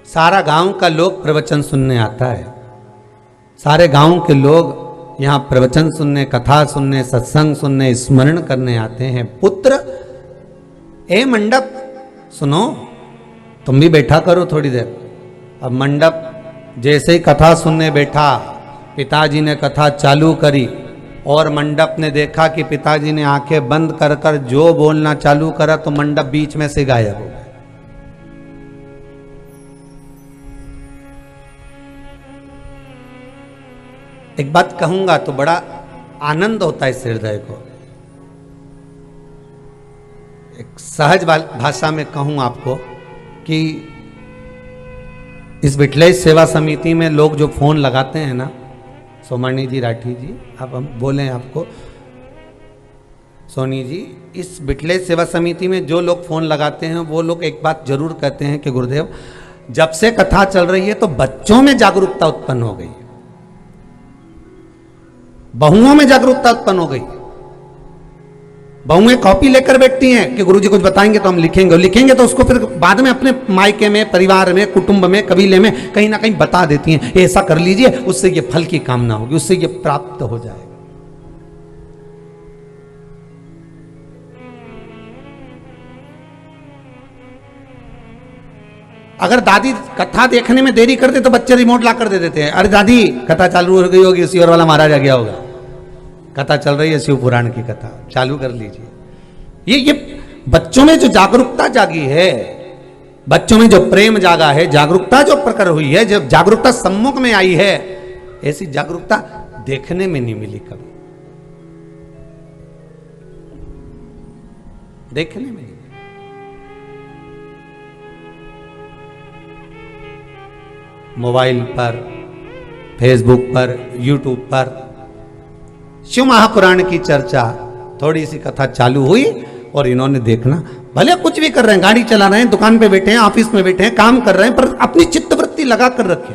A: सारा गांव का लोग प्रवचन सुनने आता है, सारे गांव के लोग यहाँ प्रवचन सुनने, कथा सुनने, सत्संग सुनने, स्मरण करने आते हैं। पुत्र ए मंडप सुनो, तुम भी बैठा करो थोड़ी देर। अब मंडप जैसे ही कथा सुनने बैठा, पिताजी ने कथा चालू करी और मंडप ने देखा कि पिताजी ने आंखें बंद कर कर जो बोलना चालू करा तो मंडप बीच में से गायब हो गया। एक बात कहूंगा तो बड़ा आनंद होता है इस हृदय को। एक सहज भाषा में कहूं आपको कि इस विठलेश सेवा समिति में लोग जो फोन लगाते हैं ना, सोमणी जी, राठी जी, अब हम बोले आपको, सोनी जी, इस विठलेश सेवा समिति में जो लोग फोन लगाते हैं वो लोग एक बात जरूर कहते हैं कि गुरुदेव जब से कथा चल रही है तो बच्चों में जागरूकता उत्पन्न हो गई, बहुओं में जागरूकता उत्पन्न हो गई। बहुएं कॉपी लेकर बैठती हैं कि गुरुजी कुछ बताएंगे तो हम लिखेंगे तो उसको फिर बाद में अपने मायके में, परिवार में, कुटुंब में, कबीले में कहीं ना कहीं बता देती हैं, ऐसा कर लीजिए, उससे ये फल की कामना होगी, उससे ये प्राप्त हो जाएगा। अगर दादी कथा देखने में देरी करते तो बच्चे रिमोट ला कर दे देते हैं, अरे दादी कथा चालू हो गई होगी, शिवर वाला महाराज आ गया होगा, कथा चल रही है शिव पुराण की कथा, चालू कर लीजिए। ये बच्चों में जो जागरूकता जागी है, बच्चों में जो प्रेम जागा है, जागरूकता जो प्रकट हुई है, जब जागरूकता सम्मुख में आई है, ऐसी जागरूकता देखने में नहीं मिली कभी, देखने में नहीं। मोबाइल पर, फेसबुक पर, यूट्यूब पर शिव महापुराण की चर्चा, थोड़ी सी कथा चालू हुई और इन्होंने देखना, भले कुछ भी कर रहे हैं, गाड़ी चला रहे हैं, दुकान पे बैठे हैं, ऑफिस में बैठे हैं, काम कर रहे हैं, पर अपनी चित्तवृत्ति लगा कर रखे।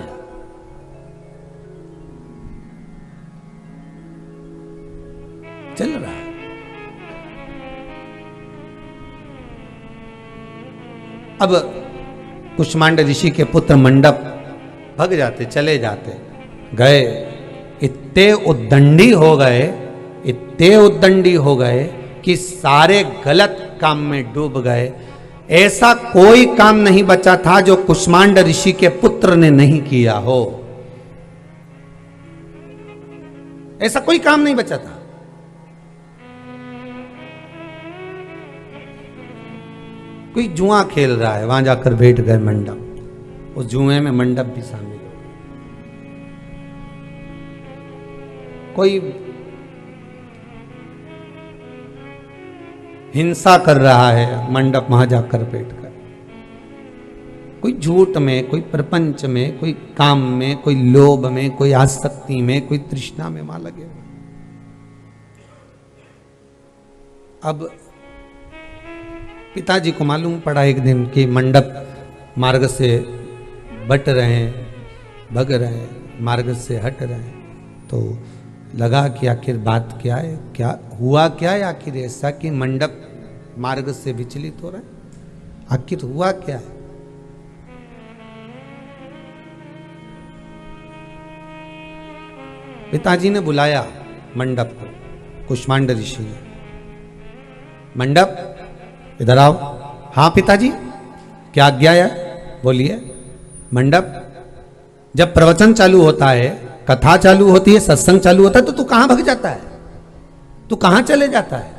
A: चल रहा है। अब कुष्मांड ऋषि के पुत्र मंडप भग जाते, चले जाते, गए, इतने उद्दंडी हो गए, इतने उद्दंडी हो गए कि सारे गलत काम में डूब गए। ऐसा कोई काम नहीं बचा था जो कुष्मांड ऋषि के पुत्र ने नहीं किया हो। ऐसा कोई काम नहीं बचा था। कोई जुआ खेल रहा है, वहां जाकर बैठ गए मंडप, उस जुए में मंडप भी शामिल हो। कोई हिंसा कर रहा है, मंडप वहां जाकर बैठकर। कोई झूठ में, कोई प्रपंच में, कोई काम में, कोई लोभ में, कोई आसक्ति में, कोई तृष्णा में वहां लगे। अब पिताजी को मालूम पड़ा एक दिन कि मंडप मार्ग से बट रहे हैं, भग रहे हैं, मार्ग से हट रहे हैं। तो लगा कि आखिर बात क्या है, क्या हुआ, क्या है आखिर ऐसा कि मंडप मार्ग से विचलित हो रहा है, आखिर हुआ क्या है। पिताजी ने बुलाया मंडप को, कुष्मांड ऋषि ने, मंडप इधर आओ। हाँ पिताजी, क्या आज्ञा है, बोलिए। मंडप, जब प्रवचन चालू होता है, कथा चालू होती है, सत्संग चालू होता है, तो तू कहां भग जाता है, तू कहां चले जाता है।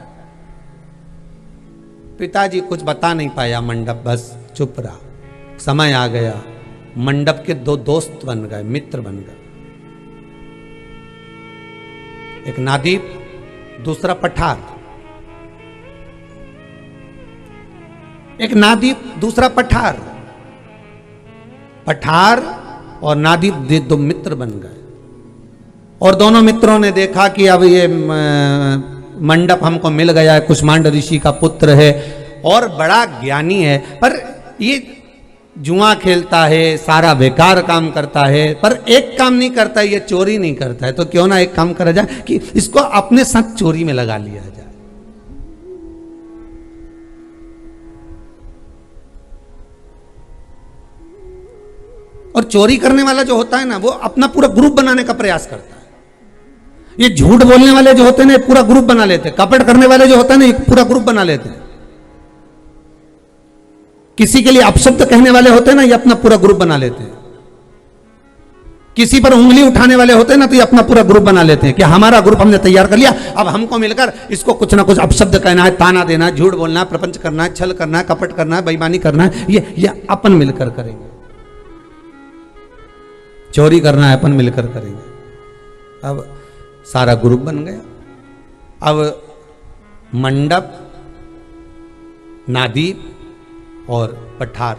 A: पिताजी कुछ बता नहीं पाया, मंडप बस चुप रहा। समय आ गया, मंडप के दो दोस्त बन गए, मित्र बन गए, एक नादीप, दूसरा पठार। एक नादीप, दूसरा पठार। पठार और नादीप दो मित्र बन गए। और दोनों मित्रों ने देखा कि अब ये मंडप हमको मिल गया है, कुष्मांड ऋषि का पुत्र है और बड़ा ज्ञानी है, पर ये जुआ खेलता है, सारा बेकार काम करता है, पर एक काम नहीं करता है, ये चोरी नहीं करता है। तो क्यों ना एक काम करा जाए कि इसको अपने साथ चोरी में लगा लिया जाए। और चोरी करने वाला जो होता है ना, वो अपना पूरा ग्रुप बनाने का प्रयास करता है। ये झूठ बोलने वाले जो होते हैं ना, पूरा ग्रुप बना लेते हैं। कपट करने वाले जो होते हैं ना, ये पूरा ग्रुप बना लेते हैं। किसी के लिए अपशब्द कहने वाले होते हैं ना, ये अपना पूरा ग्रुप बना लेते हैं। किसी पर उंगली उठाने वाले होते हैं ना, तो ये अपना पूरा ग्रुप बना लेते हैं कि हमारा ग्रुप हमने तैयार कर लिया, अब हमको मिलकर इसको कुछ ना कुछ अपशब्द कहना है, ताना देना है, झूठ बोलना है, प्रपंच करना है, छल करना है, कपट करना है, बेईमानी करना है, ये अपन मिलकर करेंगे। चोरी करना है, अपन मिलकर करेंगे। अब सारा ग्रुप बन गया। अब मंडप, नादीप और पठार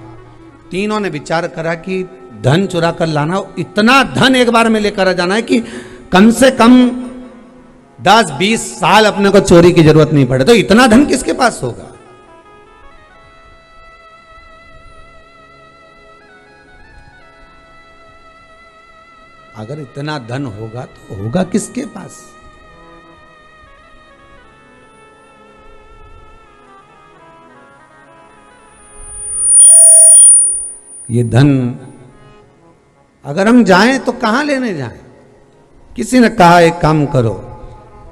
A: तीनों ने विचार करा कि धन चुरा कर लाना, इतना धन एक बार में लेकर जाना है कि कम से कम 10-20 साल अपने को चोरी की जरूरत नहीं पड़े। तो इतना धन किसके पास होगा। अगर इतना धन होगा तो होगा किसके पास। ये धन अगर हम जाएं तो कहां लेने जाएं। किसी ने कहा एक काम करो,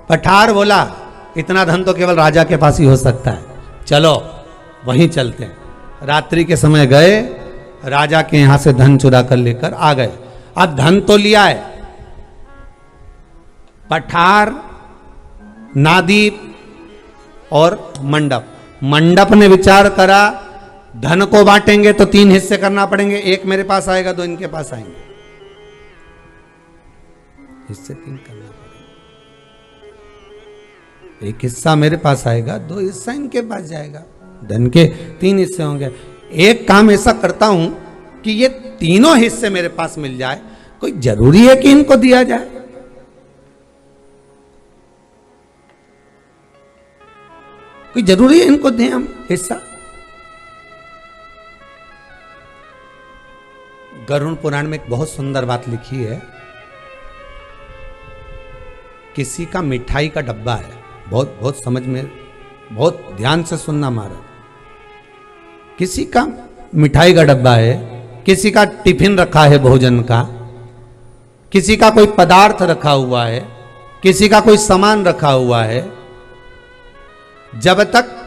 A: पठार बोला इतना धन तो केवल राजा के पास ही हो सकता है, चलो वहीं चलते हैं। रात्रि के समय गए, राजा के यहां से धन चुरा कर लेकर आ गए। अब धन तो लिया है, पठार, नादीप और मंडप। मंडप ने विचार करा धन को बांटेंगे तो 3 हिस्से करना पड़ेंगे, एक मेरे पास आएगा, 2 इनके पास आएंगे, हिस्से 3 करना पड़ेगा। एक हिस्सा मेरे पास आएगा, 2 हिस्सा इनके पास जाएगा, धन के 3 हिस्से होंगे। एक काम ऐसा करता हूं कि ये तीनों हिस्से मेरे पास मिल जाए, कोई जरूरी है कि इनको दिया जाए। कोई जरूरी है इनको दें हम हिस्सा? गरुड़ पुराण में एक बहुत सुंदर बात लिखी है। किसी का मिठाई का डब्बा है, बहुत बहुत समझ में, बहुत ध्यान से सुनना महाराज। किसी का मिठाई का डब्बा है, किसी का टिफिन रखा है भोजन का, किसी का कोई पदार्थ रखा हुआ है, किसी का कोई सामान रखा हुआ है। जब तक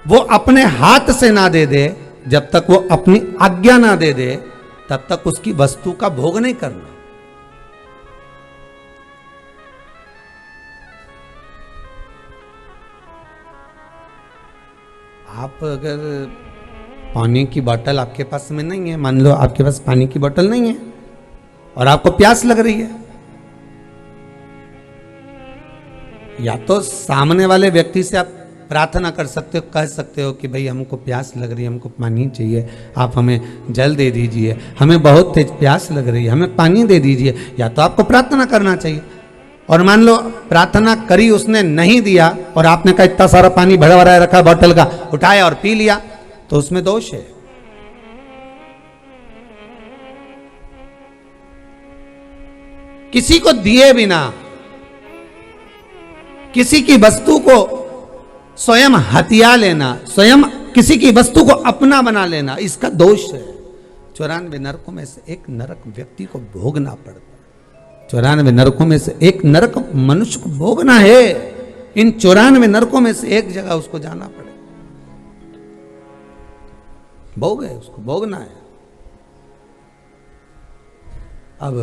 A: वो अपने हाथ से ना दे दे, जब तक वो अपनी आज्ञा ना दे दे, तब तक उसकी वस्तु का भोग नहीं करना। आप अगर पानी की बोतल आपके पास में नहीं है, मान लो आपके पास पानी की बोतल नहीं है और आपको प्यास लग रही है, या तो सामने वाले व्यक्ति से आप प्रार्थना कर सकते हो, कह सकते हो कि भाई हमको प्यास लग रही है, हमको पानी चाहिए, आप हमें जल दे दीजिए, हमें बहुत तेज प्यास लग रही है, हमें पानी दे दीजिए। या तो आपको प्रार्थना करना चाहिए। और मान लो प्रार्थना करी, उसने नहीं दिया और आपने कहा इतना सारा पानी भरा भरा रखा बोतल का, उठाया और पी लिया, तो उसमें दोष है। किसी को दिए बिना किसी की वस्तु को स्वयं हथिया लेना, स्वयं किसी की वस्तु को अपना बना लेना, इसका दोष है। 94 नरकों में से एक नरक व्यक्ति को भोगना पड़ता है। 94 नरकों में से एक नरक मनुष्य को भोगना है। इन 94 नरकों में से एक जगह उसको जाना पड़े, भोग है, उसको भोगना है। अब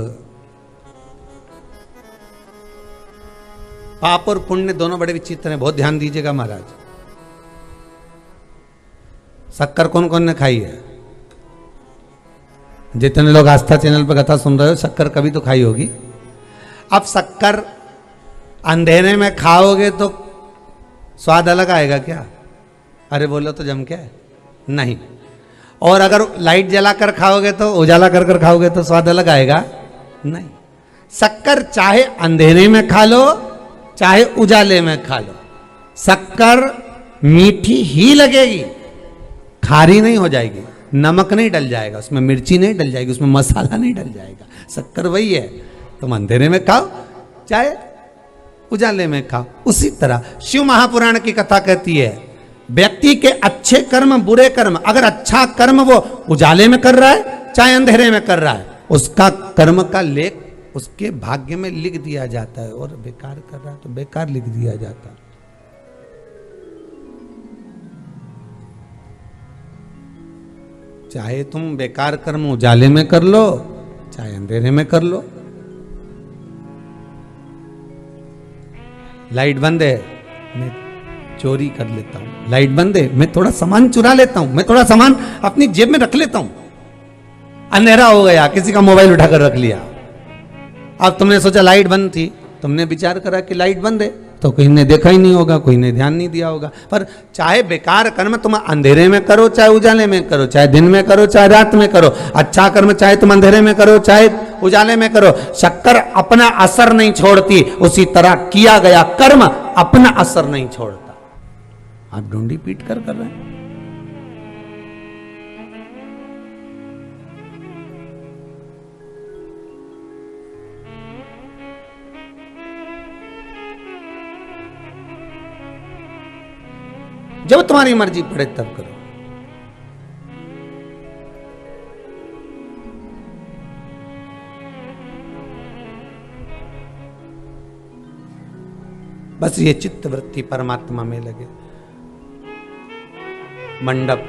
A: पाप और पुण्य दोनों बड़े विचित्र हैं, बहुत ध्यान दीजिएगा महाराज। शक्कर कौन कौन ने खाई है? जितने लोग आस्था चैनल पर कथा सुन रहे हो, शक्कर कभी तो खाई होगी। अब शक्कर अंधेरे में खाओगे तो स्वाद अलग आएगा क्या? अरे बोलो तो जम क्या है? नहीं। और अगर लाइट जलाकर खाओगे तो, उजाला कर कर खाओगे तो स्वाद अलग आएगा? नहीं। शक्कर चाहे अंधेरे में खा लो चाहे उजाले में खा लो, शक्कर मीठी ही लगेगी, खारी नहीं हो जाएगी, नमक नहीं डल जाएगा उसमें, मिर्ची नहीं डल जाएगी उसमें, मसाला नहीं डल जाएगा। शक्कर वही है, तुम अंधेरे में खाओ चाहे उजाले में खाओ। उसी तरह शिव महापुराण की कथा कहती है, व्यक्ति के अच्छे कर्म बुरे कर्म, अगर अच्छा कर्म वो उजाले में कर रहा है चाहे अंधेरे में कर रहा है, उसका कर्म का लेख उसके भाग्य में लिख दिया जाता है। और बेकार कर रहा है तो बेकार लिख दिया जाता है। चाहे तुम बेकार कर्म उजाले में कर लो चाहे अंधेरे में कर लो। लाइट बंद है, मैं चोरी कर लेता हूं। लाइट बंद है, मैं थोड़ा सामान चुरा लेता हूं, मैं थोड़ा सामान अपनी जेब में रख लेता हूं। अंधेरा हो गया, किसी का मोबाइल उठाकर रख लिया। अब तुमने सोचा लाइट बंद थी, तुमने विचार करा कि लाइट बंद है, तो कोई ने देखा ही नहीं होगा, कोई ने ध्यान नहीं दिया होगा। पर चाहे बेकार कर्म तुम अंधेरे में करो चाहे उजाले में करो, चाहे दिन में करो चाहे रात में करो, अच्छा कर्म चाहे तुम अंधेरे में करो चाहे उजाले में करो, शक्कर अपना असर नहीं छोड़ती। उसी तरह किया गया कर्म अपना असर नहीं छोड़ता। आप ढूंढी पीट कर रहे हैं। जब तुम्हारी मर्जी पड़े तब करो। बस ये चित्त वृत्ति परमात्मा में लगे। मंडप,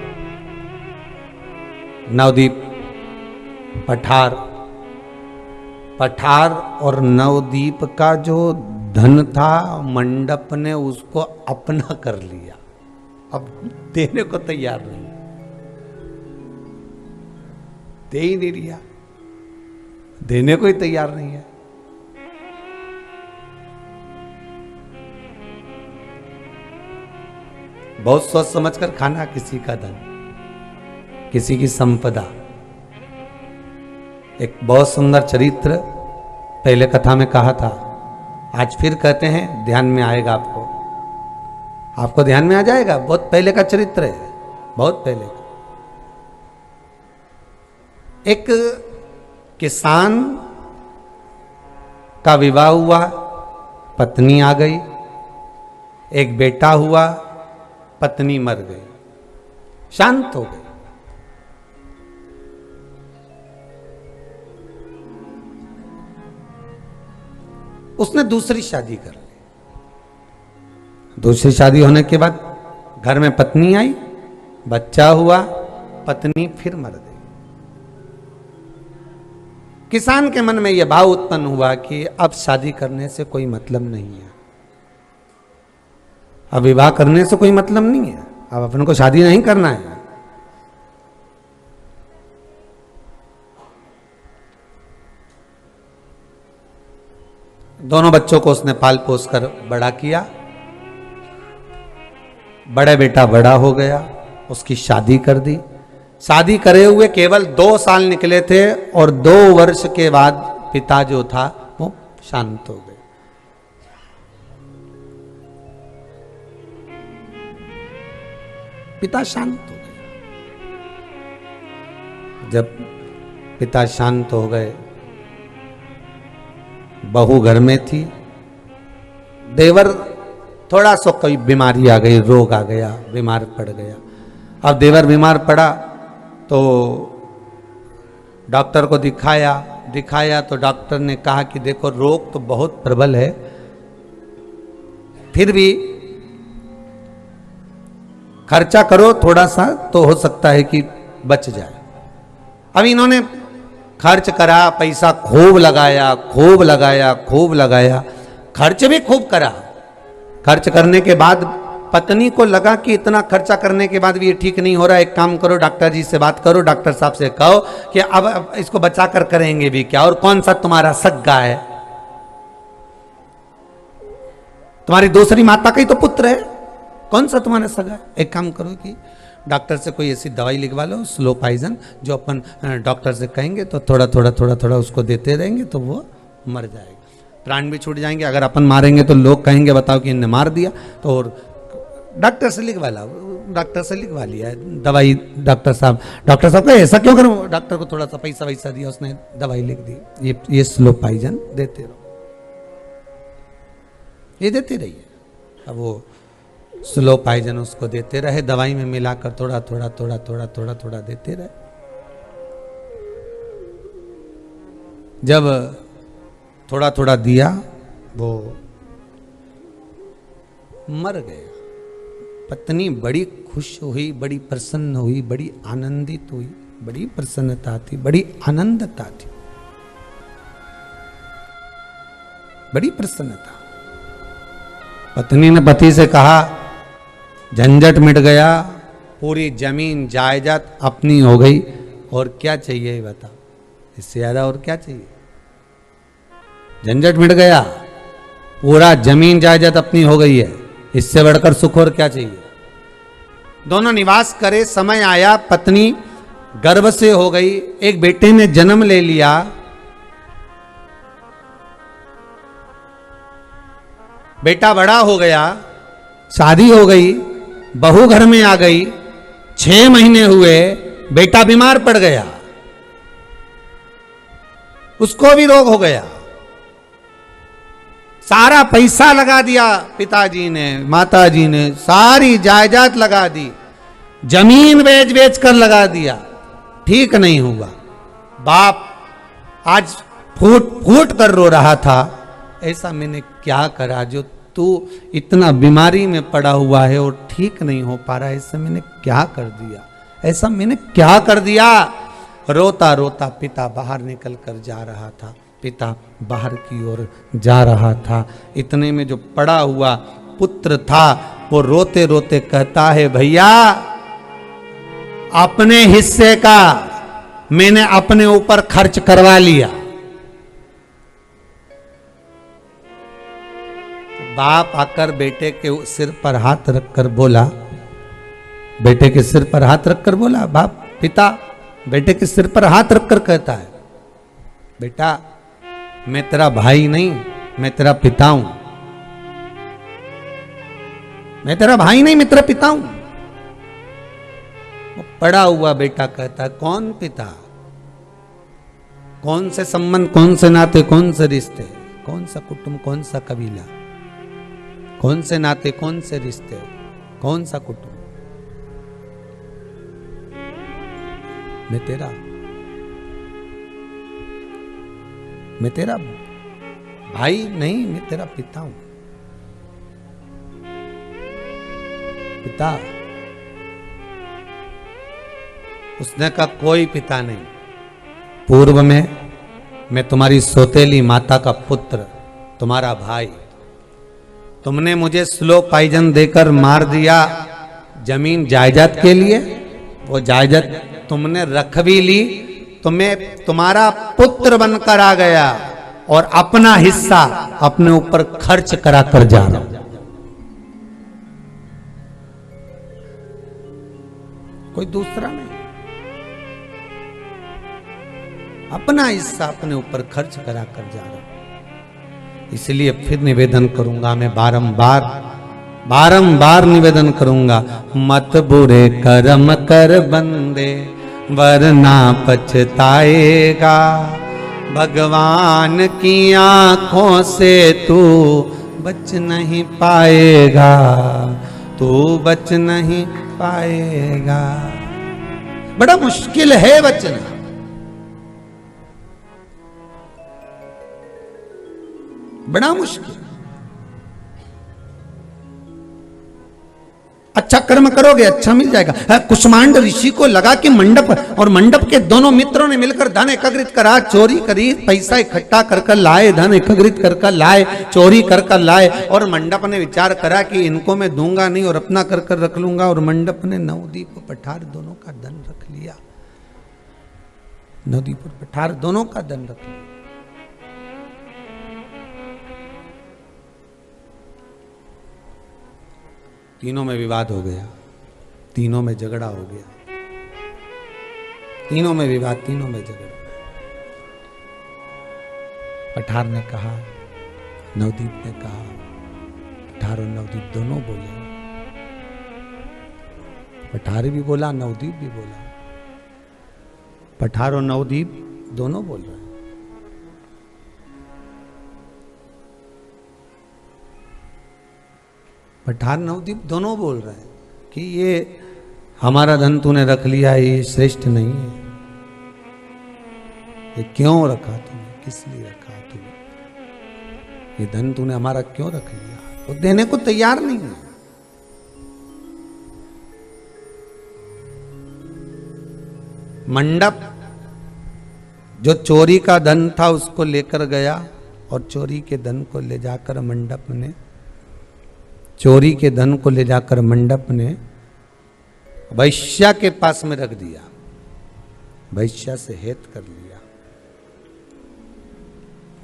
A: नवदीप, पठार और नवदीप का जो धन था, मंडप ने उसको अपना कर लिया। अब देने को तैयार नहीं, दे ही नहीं रिया, देने को ही तैयार नहीं है। बहुत सोच समझकर खाना किसी का धन, किसी की संपदा। एक बहुत सुंदर चरित्र पहले कथा में कहा था, आज फिर कहते हैं, ध्यान में आएगा आपको। आपको ध्यान में आ जाएगा, बहुत पहले का चरित्र है, बहुत पहले का। एक किसान का विवाह हुआ, पत्नी आ गई, एक बेटा हुआ, पत्नी मर गई, शांत हो गई। उसने दूसरी शादी कर ली। दूसरी शादी होने के बाद घर में पत्नी आई, बच्चा हुआ, पत्नी फिर मर गई। किसान के मन में यह भाव उत्पन्न हुआ कि अब शादी करने से कोई मतलब नहीं है, अब विवाह करने से कोई मतलब नहीं है, अब अपन को शादी नहीं करना है। दोनों बच्चों को उसने पाल पोस कर बड़ा किया। बड़े बेटा बड़ा हो गया, उसकी शादी कर दी। शादी करे हुए केवल 2 साल निकले थे और 2 वर्ष के बाद पिता जो था वो शांत हो गए। पिता शांत हो गए। जब पिता शांत हो गए, बहू घर में थी, देवर थोड़ा सा कोई बीमारी आ गई, रोग आ गया, बीमार पड़ गया। अब देवर बीमार पड़ा तो डॉक्टर को दिखाया तो डॉक्टर ने कहा कि देखो रोग तो बहुत प्रबल है, फिर भी खर्चा करो थोड़ा सा तो हो सकता है कि बच जाए। अब इन्होंने खर्च करा, पैसा खूब लगाया, खर्च भी खूब करा। खर्च करने के बाद पत्नी को लगा कि इतना खर्चा करने के बाद भी ये ठीक नहीं हो रहा, एक काम करो, डॉक्टर जी से बात करो, डॉक्टर साहब से कहो कि अब इसको बचा कर करेंगे भी क्या, और कौन सा तुम्हारा सगा है, तुम्हारी दूसरी माता का ही तो पुत्र है, कौन सा तुम्हारा सगा है। एक काम करो कि डॉक्टर से कोई ऐसी दवाई लिखवा लो, स्लो पॉइजन, जो अपन डॉक्टर से कहेंगे तो थोड़ा उसको देते रहेंगे तो वो मर जाएगा, प्राण भी छूट जाएंगे। अगर अपन मारेंगे तो लोग कहेंगे बताओ कि इनने मार दिया, तो और डॉक्टर से लिखवा लो। डॉक्टर से लिखवा लिया दवाई, डॉक्टर साहब को ऐसा क्यों करो, डॉक्टर को थोड़ा सा पैसा वैसा दिया, उसने दवाई लिख दी, ये स्लो पॉइजन देते रहो, ये देते रहिए। अब वो स्लो पॉइजन उसको देते रहे, दवाई में मिलाकर थोड़ा देते रहे। जब थोड़ा दिया, वो मर गए। पत्नी बड़ी खुश हुई, बड़ी प्रसन्न हुई, बड़ी आनंदित हुई, बड़ी प्रसन्नता थी, बड़ी आनंदता थी, बड़ी प्रसन्नता। पत्नी ने पति से कहा झंझट मिट गया, पूरी जमीन जायदाद अपनी हो गई, और क्या चाहिए बता, इससे ज्यादा और क्या चाहिए। झंझट मिट गया, पूरा जमीन जायदाद अपनी हो गई है, इससे बढ़कर सुख और क्या चाहिए। दोनों निवास करे, समय आया, पत्नी गर्भ से हो गई, एक बेटे ने जन्म ले लिया। बेटा बड़ा हो गया, शादी हो गई, बहू घर में आ गई, 6 महीने हुए, बेटा बीमार पड़ गया, उसको भी रोग हो गया। सारा पैसा लगा दिया पिताजी ने, माताजी ने, सारी जायदाद लगा दी, जमीन बेच कर लगा दिया, ठीक नहीं हुआ। बाप आज फूट कर रो रहा था, ऐसा मैंने क्या करा जो तू इतना बीमारी में पड़ा हुआ है और ठीक नहीं हो पा रहा है, ऐसा मैंने क्या कर दिया, ऐसा मैंने क्या कर दिया। रोता रोता पिता बाहर निकल कर जा रहा था, पिता बाहर की ओर जा रहा था। इतने में जो पड़ा हुआ पुत्र था वो रोते रोते कहता है, भैया अपने हिस्से का मैंने अपने ऊपर खर्च करवा लिया। बाप आकर बेटे के सिर पर हाथ रखकर बोला, बेटे के सिर पर हाथ रखकर बोला, बाप पिता बेटे के सिर पर हाथ रखकर कहता है, बेटा मैं तेरा भाई नहीं, मैं तेरा पिता हूं। मैं तेरा भाई नहीं, मैं तेरा पिता हूं। वो पड़ा हुआ बेटा कहता है, कौन पिता? कौन से संबंध, कौन से नाते, कौन से रिश्ते, कौन सा कुटुंब, कौन सा कबीला, कौन से नाते, कौन से रिश्ते, कौन सा कुटुंब? मैं तेरा भाई नहीं, मैं तेरा पिता हूं। पिता? उसने कहा कोई पिता नहीं। पूर्व में मैं तुम्हारी सौतेली माता का पुत्र, तुम्हारा भाई, तुमने मुझे स्लो पॉइजन देकर मार दिया जमीन जायदाद के लिए। वो जायदाद तुमने रख भी ली, तुम्हें तुम्हारा पुत्र बनकर आ गया और अपना हिस्सा अपने ऊपर खर्च करा कर जा रहा हूं। कोई दूसरा नहीं, अपना हिस्सा अपने ऊपर खर्च करा कर जा रहा हूं। इसलिए फिर निवेदन करूंगा, मैं बारंबार निवेदन करूंगा, मत बुरे कर्म कर बंदे वरना पछताएगा। भगवान की आंखों से तू बच नहीं पाएगा, तू बच नहीं पाएगा। बड़ा मुश्किल है बचना। बड़ा मुश्किल। अच्छा कर्म करोगे अच्छा मिल जाएगा। कुष्मांड ऋषि को लगा कि मंडप और मंडप के दोनों मित्रों ने मिलकर धन एकत्रित करा, चोरी करी, पैसा इकट्ठा कर लाए, धन एकत्रित कर लाए, चोरी कर लाए। और मंडप ने विचार करा कि इनको मैं दूंगा नहीं और अपना कर रख लूंगा। और मंडप ने नवदीप और पठार दोनों का धन रख लिया। नवदीप और पठार दोनों का धन रख लिया। तीनों में विवाद हो गया, तीनों में झगड़ा हो गया, तीनों में विवाद, तीनों में झगड़ा। पठार ने कहा, नवदीप ने कहा, पठार और नवदीप दोनों बोले। पठार भी बोला, नवदीप भी बोला। पठार और नवदीप दोनों बोल रहे हैं। पठार नवदीप दोनों बोल रहे हैं कि ये हमारा धन तूने रख लिया, ये श्रेष्ठ नहीं है। ये क्यों रखा तूने, किस लिए रखा तूने? ये धन तूने हमारा क्यों रख लिया? वो देने को तैयार नहीं है। मंडप जो चोरी का धन था उसको लेकर गया और चोरी के धन को ले जाकर मंडप ने, चोरी के धन को ले जाकर मंडप ने वैश्या के पास में रख दिया। वैश्या से हेत कर लिया,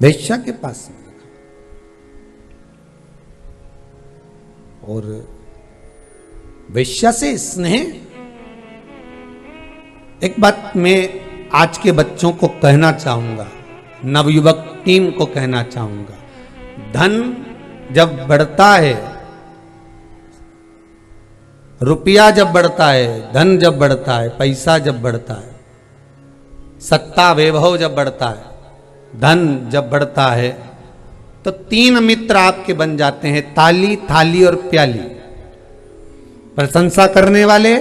A: वैश्या के पास में रखा। और वैश्या से स्नेह। एक बात मैं आज के बच्चों को कहना चाहूंगा, नवयुवक टीम को कहना चाहूंगा, धन जब बढ़ता है, रुपया जब बढ़ता है, धन जब बढ़ता है, पैसा जब बढ़ता है, सत्ता वैभव जब बढ़ता है, धन जब बढ़ता है, तो तीन मित्र आपके बन जाते हैं, ताली, थाली और प्याली। प्रशंसा करने वाले,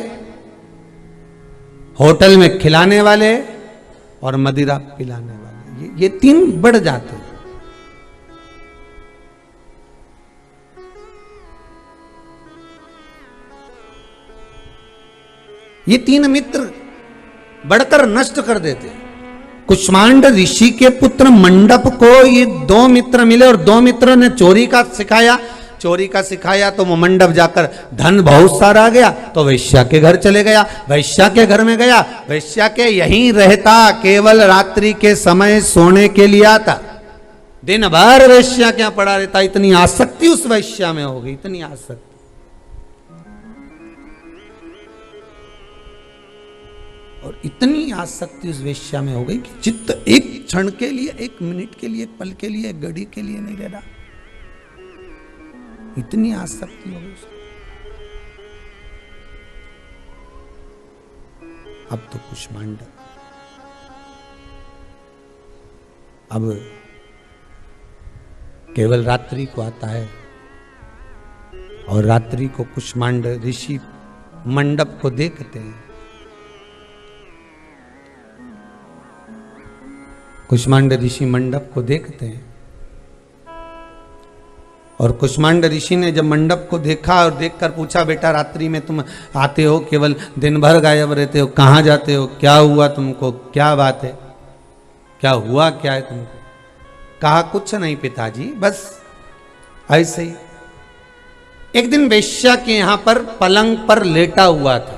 A: होटल में खिलाने वाले और मदिरा पिलाने वाले। ये तीन बढ़ जाते हैं। ये तीन मित्र बढ़कर नष्ट कर देते। कुष्मांड ऋषि के पुत्र मंडप को ये दो मित्र मिले और दो मित्रों ने चोरी का सिखाया तो वो मंडप जाकर धन बहुत सारा आ गया तो वैश्या के घर चले गया। वैश्या के घर में गया, वैश्या के यहीं रहता, केवल रात्रि के समय सोने के लिए आता। दिन भर वैश्या क्या पड़ा रहता। इतनी आसक्ति उस वैश्या में हो गई, इतनी आसक्ति। और इतनी आसक्ति उस वेश्या में हो गई कि चित्त एक क्षण के लिए, एक मिनट के लिए, एक पल के लिए, एक घड़ी के लिए नहीं रह रहा। इतनी आसक्ति हो गई। अब तो कुष्मांड अब केवल रात्रि को आता है और रात्रि को कुष्मांड ऋषि मंडप को देखते हैं। कुष्मांड ऋषि मंडप को देखते हैं और कुष्मांड ऋषि ने जब मंडप को देखा और देखकर पूछा, बेटा रात्रि में तुम आते हो, केवल दिन भर गायब रहते हो, कहाँ जाते हो, क्या हुआ तुमको, क्या बात है, क्या हुआ, क्या है तुमको? कहा कुछ नहीं पिताजी, बस ऐसे ही। एक दिन वेश्या के यहां पर पलंग पर लेटा हुआ था।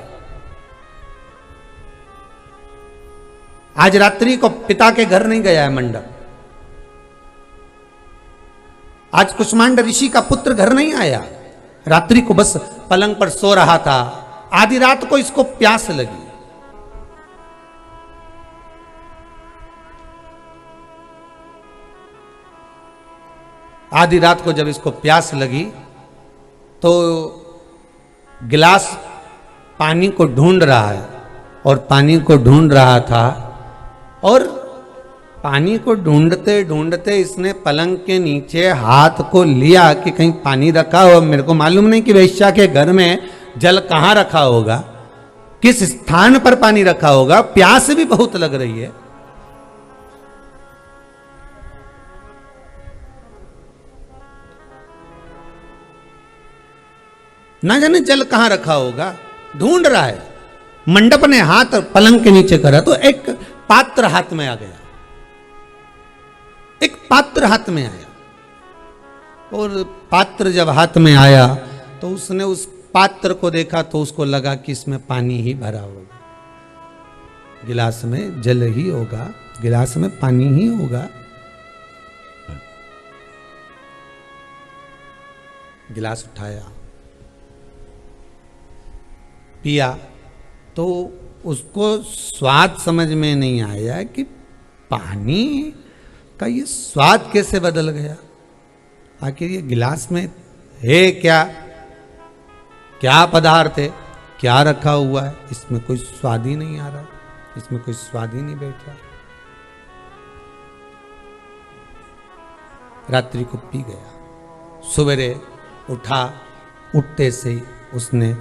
A: आज रात्रि को पिता के घर नहीं गया है मंडप। आज कुष्मांड ऋषि का पुत्र घर नहीं आया, रात्रि को बस पलंग पर सो रहा था। आधी रात को इसको प्यास लगी। आधी रात को जब इसको प्यास लगी तो गिलास पानी को ढूंढ रहा है और पानी को ढूंढ रहा था और पानी को ढूंढते ढूंढते इसने पलंग के नीचे हाथ को लिया कि कहीं पानी रखा हो। मेरे को मालूम नहीं कि वेश्या के घर में जल कहाँ रखा होगा, किस स्थान पर पानी रखा होगा, प्यास भी बहुत लग रही है। ना जाने जल कहां रखा होगा, ढूंढ रहा है। मंडप ने हाथ पलंग के नीचे करा तो एक पात्र हाथ में आ गया, एक पात्र हाथ में आया और पात्र जब हाथ में आया तो उसने उस पात्र को देखा तो उसको लगा कि इसमें पानी ही भरा होगा, गिलास में जल ही होगा, गिलास में पानी ही होगा। गिलास उठाया, पिया तो उसको स्वाद समझ में नहीं आया कि पानी का ये स्वाद कैसे बदल गया। आखिर ये गिलास में है क्या, क्या पदार्थ है, क्या रखा हुआ है, इसमें कोई स्वाद ही नहीं आ रहा, इसमें कोई स्वाद ही नहीं बैठ रहा। रात्रि को पी गया। सवेरे उठा, उठते से ही उसने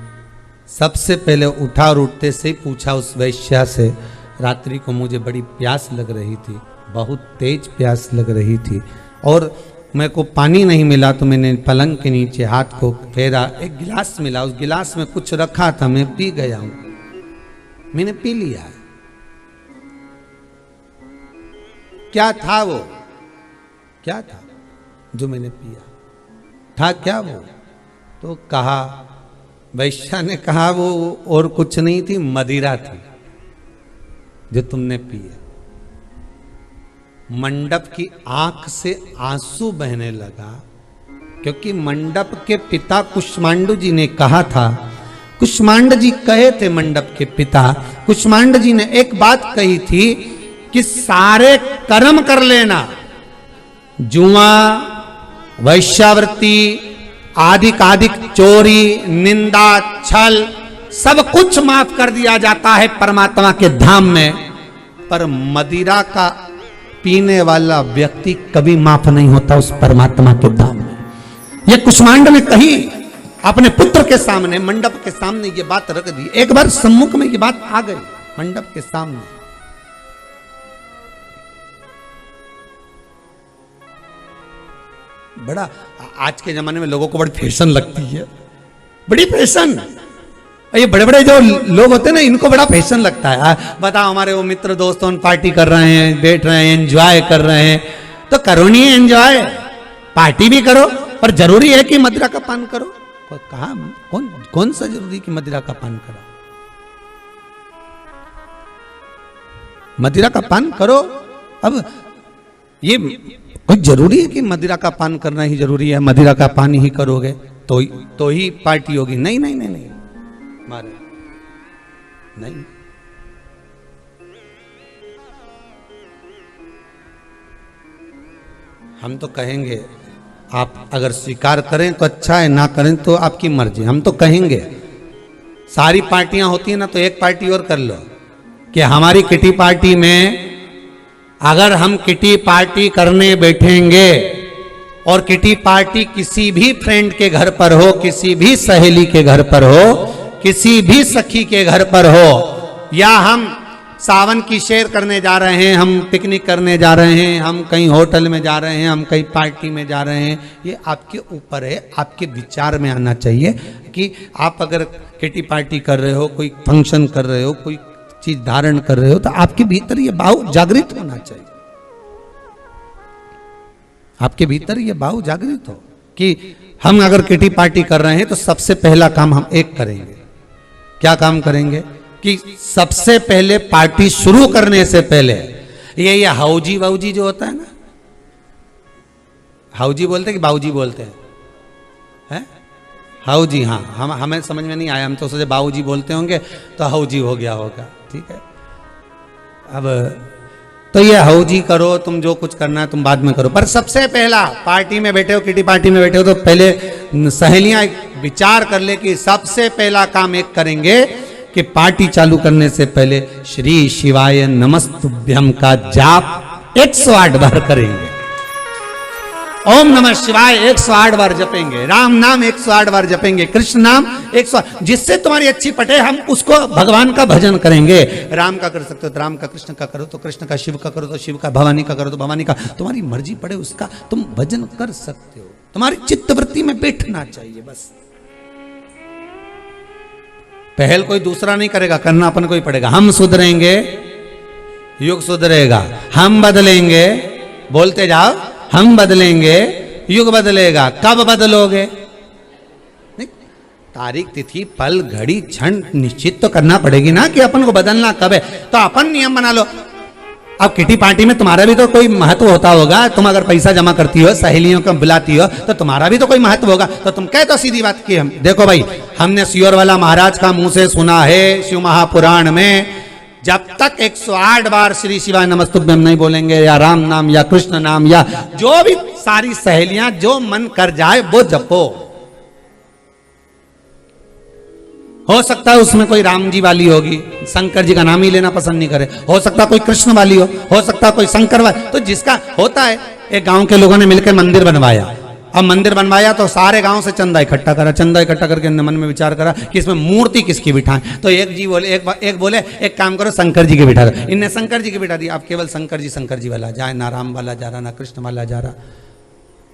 A: सबसे पहले उठा और उठते से ही पूछा उस वैश्या से, रात्रि को मुझे बड़ी प्यास लग रही थी, बहुत तेज प्यास लग रही थी और मेरे को पानी नहीं मिला तो मैंने पलंग के नीचे हाथ को फेरा, एक गिलास मिला, उस गिलास में कुछ रखा था, मैं पी गया हूं, मैंने पी लिया है। क्या था वो, क्या था जो मैंने पिया, था क्या वो? तो कहा, वैश्या ने कहा वो और कुछ नहीं थी, मदिरा थी जो तुमने पिया। मंडप की आंख से आंसू बहने लगा क्योंकि मंडप के पिता कुष्मांड जी ने कहा था, कुष्मांड जी कहे थे मंडप के पिता, कुष्मांड जी ने एक बात कही थी कि सारे कर्म कर लेना, जुआ, वैश्यावृत्ति, आदिक चोरी, निंदा, छल, सब कुछ माफ कर दिया जाता है परमात्मा के धाम में, पर मदिरा का पीने वाला व्यक्ति कभी माफ नहीं होता उस परमात्मा के धाम में। यह कुष्मांड ने कही अपने पुत्र के सामने, मंडप के सामने ये बात रख दी। एक बार सम्मुख में ये बात आ गई मंडप के सामने। बड़ा आज के जमाने में लोगों को बड़ी फैशन लगती है, बड़ी फैशन। ये बड़े बड़े जो लोग होते हैं ना, इनको बड़ा फैशन लगता है। बताओ, हमारे वो मित्र दोस्तों पार्टी कर रहे हैं, बैठ रहे हैं, एंजॉय कर रहे हैं, तो करो नहीं एंजॉय, पार्टी भी करो, पर जरूरी है कि मदिरा का पान करो? कहा कौन सा जरूरी कि मदिरा का पान करो? मदिरा का पान करो। अब ये कोई जरूरी है कि मदिरा का पान करना ही जरूरी है, मदिरा का पान ही करोगे तो ही पार्टी होगी? नहीं नहीं नहीं नहीं मारे नहीं। हम तो कहेंगे, आप अगर स्वीकार करें तो अच्छा है, ना करें तो आपकी मर्जी। हम तो कहेंगे, सारी पार्टियां होती है ना तो एक पार्टी और कर लो, कि हमारी किटी पार्टी में अगर हम किटी पार्टी करने बैठेंगे और किटी पार्टी किसी भी फ्रेंड के घर पर हो, किसी भी सहेली के घर पर हो, किसी भी सखी के घर पर हो, या हम सावन की शेर करने जा रहे हैं, हम पिकनिक करने जा रहे हैं, हम कहीं होटल में जा रहे हैं, हम कहीं पार्टी में जा रहे हैं, ये आपके ऊपर है। आपके विचार में आना चाहिए कि आप अगर किटी पार्टी कर रहे हो, कोई फंक्शन कर रहे हो, कोई चीज धारण कर रहे हो, तो आपके भीतर ये भाव जागृत होना चाहिए। आपके भीतर ये भाव जागृत हो कि हम अगर किटी पार्टी कर रहे हैं तो सबसे पहला काम हम एक करेंगे। क्या काम करेंगे? कि सबसे पहले पार्टी शुरू करने से पहले ये हाउजी वाउजी जो होता है ना, हाउजी बोलते हैं कि बाऊजी बोलते हैं? हाउजी, हाँ, हमें समझ में नहीं आया, हम तो सोचे बाऊजी बोलते होंगे तो हाउजी हो गया होगा। ठीक है, अब तो ये हाउजी करो, तुम जो कुछ करना है तुम बाद में करो, पर सबसे पहला पार्टी में बैठे हो, किटी पार्टी में बैठे हो, तो पहले सहेलियां विचार कर ले कि सबसे पहला काम एक करेंगे कि पार्टी चालू करने से पहले श्री शिवाय नमस्तुभ्यम का जाप 108 बार करेंगे। ओम नमः शिवाय 108 बार जपेंगे, राम नाम 108 बार जपेंगे, कृष्ण नाम 108, जिससे तुम्हारी अच्छी पटे हम उसको भगवान का भजन करेंगे। राम का कर सकते हो तो राम का, कृष्ण का करो तो कृष्ण का, शिव का करो तो शिव का, भवानी का करो तो भवानी का, तुम्हारी मर्जी पड़े उसका तुम भजन कर सकते हो। तुम्हारी चित्तवृत्ति में बैठना चाहिए बस। पहल कोई दूसरा नहीं करेगा, करना अपन को ही पड़ेगा। हम सुधरेंगे, युग सुधरेगा। हम बदलेंगे, बोलते जाओ, हम बदलेंगे, युग बदलेगा। कब बदलोगे? तारीख, तिथि, पल, घड़ी, क्षण निश्चित तो करना पड़ेगी ना कि अपन को बदलना कब है। तो अपन नियम बना लो। अब किटी पार्टी में तुम्हारा भी तो कोई महत्व होता होगा। तुम अगर पैसा जमा करती हो, सहेलियों को बुलाती हो, तो तुम्हारा भी तो कोई महत्व होगा। तो तुम कह दो सीधी बात की, हम देखो भाई, हमने सियोर वाला महाराज का मुंह से सुना है शिव महापुराण में, जब तक 108 बार श्री शिवाय नमस्तुभ्यम नहीं बोलेंगे, या राम नाम या कृष्ण नाम या जो भी सारी सहेलियां जो मन कर जाए वो जपो। हो सकता है उसमें कोई राम जी वाली होगी, शंकर जी का नाम ही लेना पसंद नहीं करे, हो सकता कोई कृष्ण वाली हो सकता कोई शंकर वाली, तो जिसका होता है। एक गांव के लोगों ने मिलकर मंदिर बनवाया। अब मंदिर बनवाया तो सारे गांव से चंदा इकट्ठा करा, चंदा इकट्ठा करके मन में विचार करा कि इसमें मूर्ति किसकी बिठाएं। तो एक जी बोले, एक बोले एक काम करो शंकर जी की बिठा दो। इनने शंकर जी की बिठा दी। अब केवल शंकर जी वाला जाए, ना राम वाला जा रहा, ना कृष्ण वाला जा रहा,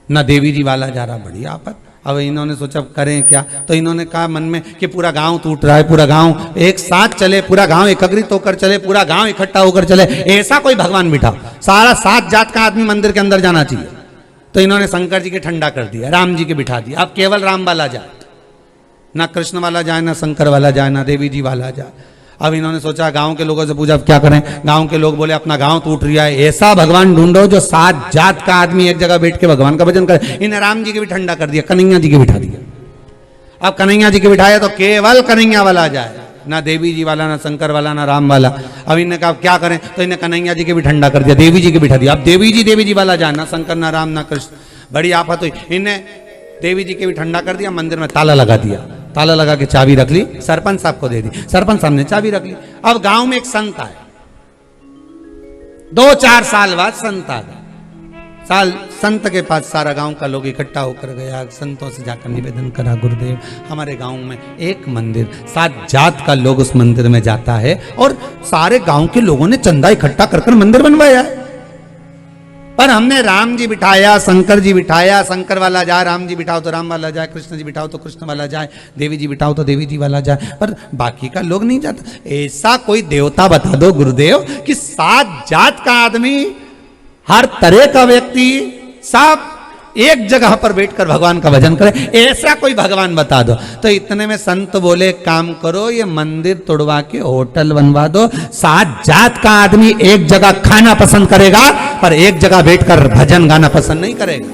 A: ना देवी जी वाला जा रहा। बढ़िया आपत। अब इन्होंने सोचा करें क्या, तो इन्होंने कहा मन में कि पूरा गांव टूट रहा है, पूरा गांव एक साथ चले, पूरा गांव एकत्रित होकर चले, पूरा गांव इकट्ठा होकर चले, ऐसा कोई भगवान बिठा, सारा 7 जात का आदमी मंदिर के अंदर जाना चाहिए। तो इन्होंने शंकर जी के ठंडा कर दिया, राम जी के बिठा दिया। अब केवल राम वाला जाए, ना कृष्ण वाला जाए, ना शंकर वाला जाए, ना देवी जी वाला जाए। अब इन्होंने सोचा गांव के लोगों से पूछा अब क्या करें। गांव के लोग बोले अपना गांव टूट रहा है, ऐसा भगवान ढूंढो जो 7 जात का आदमी एक जगह बैठ के भगवान का भजन करे। इन्हें राम जी के भी ठंडा कर दिया, कन्हैया जी के बिठा दिया। अब कन्हैया जी के बिठाया तो केवल कन्हैया वाला जाए, ना देवी जी वाला, ना शंकर वाला, ना राम वाला। अब इन्हें कहा क्या करें, तो इन्हें कन्हैया जी के भी ठंडा कर दिया, देवी जी के बिठा दिया। अब देवी जी वाला जाए, ना शंकर, ना राम, ना कृष्ण। बड़ी आफत हुई। इन्हें देवी जी के भी ठंडा कर दिया, मंदिर में ताला लगा दिया, ताला लगा के चाबी रख ली, सरपंच साहब को दे दी, सरपंच साहब ने चाबी रख ली। अब गांव में एक संत आए, 2-4 साल बाद संत आ गया। संत के पास सारा गांव का लोग इकट्ठा होकर गया, संतों से जाकर निवेदन करा, गुरुदेव हमारे गांव में एक मंदिर, 7 जात का लोग उस मंदिर में जाता है और सारे गांव के लोगों ने चंदा इकट्ठा कर मंदिर बनवाया है, पर हमने राम जी बिठाया, शंकर जी बिठाया, शंकर वाला जाए, राम जी बिठाओ तो राम वाला जाए, कृष्ण जी बिठाओ तो कृष्ण वाला जाए, देवी जी बिठाओ तो देवी जी वाला जाए, पर बाकी का लोग नहीं जाता। ऐसा कोई देवता बता दो गुरुदेव कि 7 जात का आदमी, हर तरह का व्यक्ति सब एक जगह पर बैठकर भगवान का भजन करे, ऐसा कोई भगवान बता दो। तो इतने में संत बोले काम करो, ये मंदिर तोड़वा के होटल बनवा दो। 7 जात का आदमी एक जगह खाना पसंद करेगा, पर एक जगह बैठकर भजन गाना पसंद नहीं करेगा।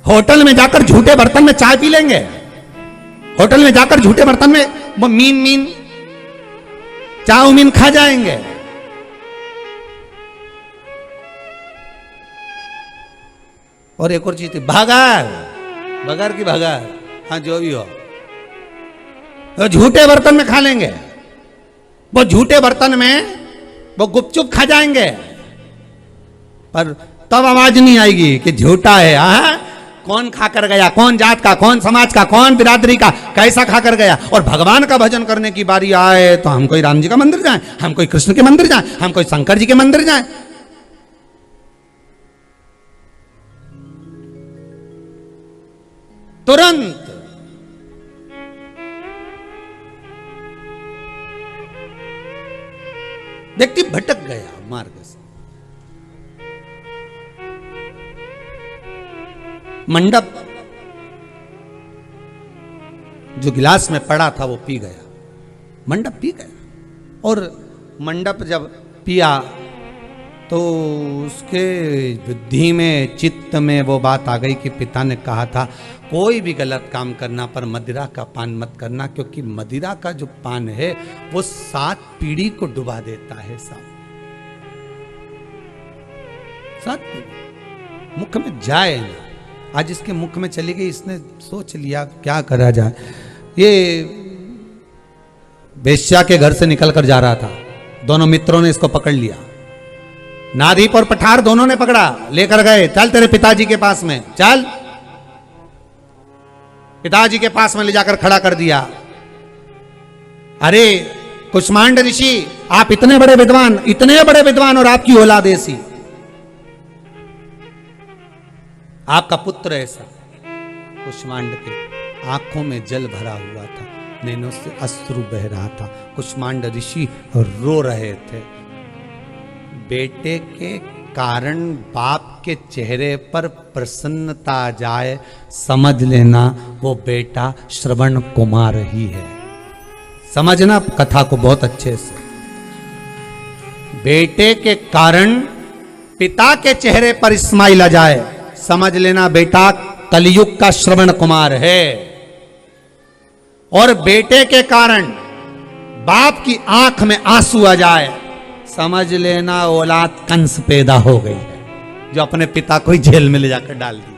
A: होटल में जाकर झूठे बर्तन में चाय पी लेंगे, होटल में जाकर झूठे बर्तन में वो मीन चाउमीन खा जाएंगे। और एक और चीज थी, बघार की बघार, हाँ जो भी हो, वो झूठे बर्तन में खा लेंगे, वो झूठे बर्तन में वो गुपचुप खा जाएंगे, पर तब आवाज नहीं आएगी कि झूठा है। कौन खाकर गया, कौन जात का, कौन समाज का, कौन बिरादरी का, कैसा खाकर गया। और भगवान का भजन करने की बारी आए तो हम कोई राम जी का मंदिर जाएं, हम कोई कृष्ण के मंदिर जाएं, हम कोई शंकर जी के मंदिर जाएं। तुरंत व्यक्ति भटक गया मार्ग से। मंडप जो गिलास में पड़ा था वो पी गया, मंडप पी गया। और मंडप जब पिया तो उसके बुद्धि में, चित्त में वो बात आ गई कि पिता ने कहा था कोई भी गलत काम करना पर मदिरा का पान मत करना, क्योंकि मदिरा का जो पान है वो 7 पीढ़ी को डुबा देता है। 7 पीढ़ी मुख में जाए ना। आज इसके मुख में चली गई, इसने सोच लिया क्या करा जाए। ये वेश्या के घर से निकल कर जा रहा था, दोनों मित्रों ने इसको पकड़ लिया, नादीप और पठार दोनों ने पकड़ा, लेकर गए, चल तेरे पिताजी के पास में चल। पिताजी के पास में ले जाकर खड़ा कर दिया। अरे कुष्मांड ऋषि, आप इतने बड़े विद्वान और आपकी औलाद ऐसी, आपका पुत्र ऐसा। कुष्मांड के आंखों में जल भरा हुआ था, नैनों से अश्रु बह रहा था। कुष्मांड ऋषि रो रहे थे। बेटे के कारण बाप के चेहरे पर प्रसन्नता आ जाए, समझ लेना वो बेटा श्रवण कुमार ही है। समझना कथा को बहुत अच्छे से। बेटे के कारण पिता के चेहरे पर स्माइल आ जाए, समझ लेना बेटा कलयुग का श्रवण कुमार है। और बेटे के कारण बाप की आंख में आंसू आ जाए, समझ लेना औलाद कंस पैदा हो गई है, जो अपने पिता को ही जेल में ले जाकर डाल दी।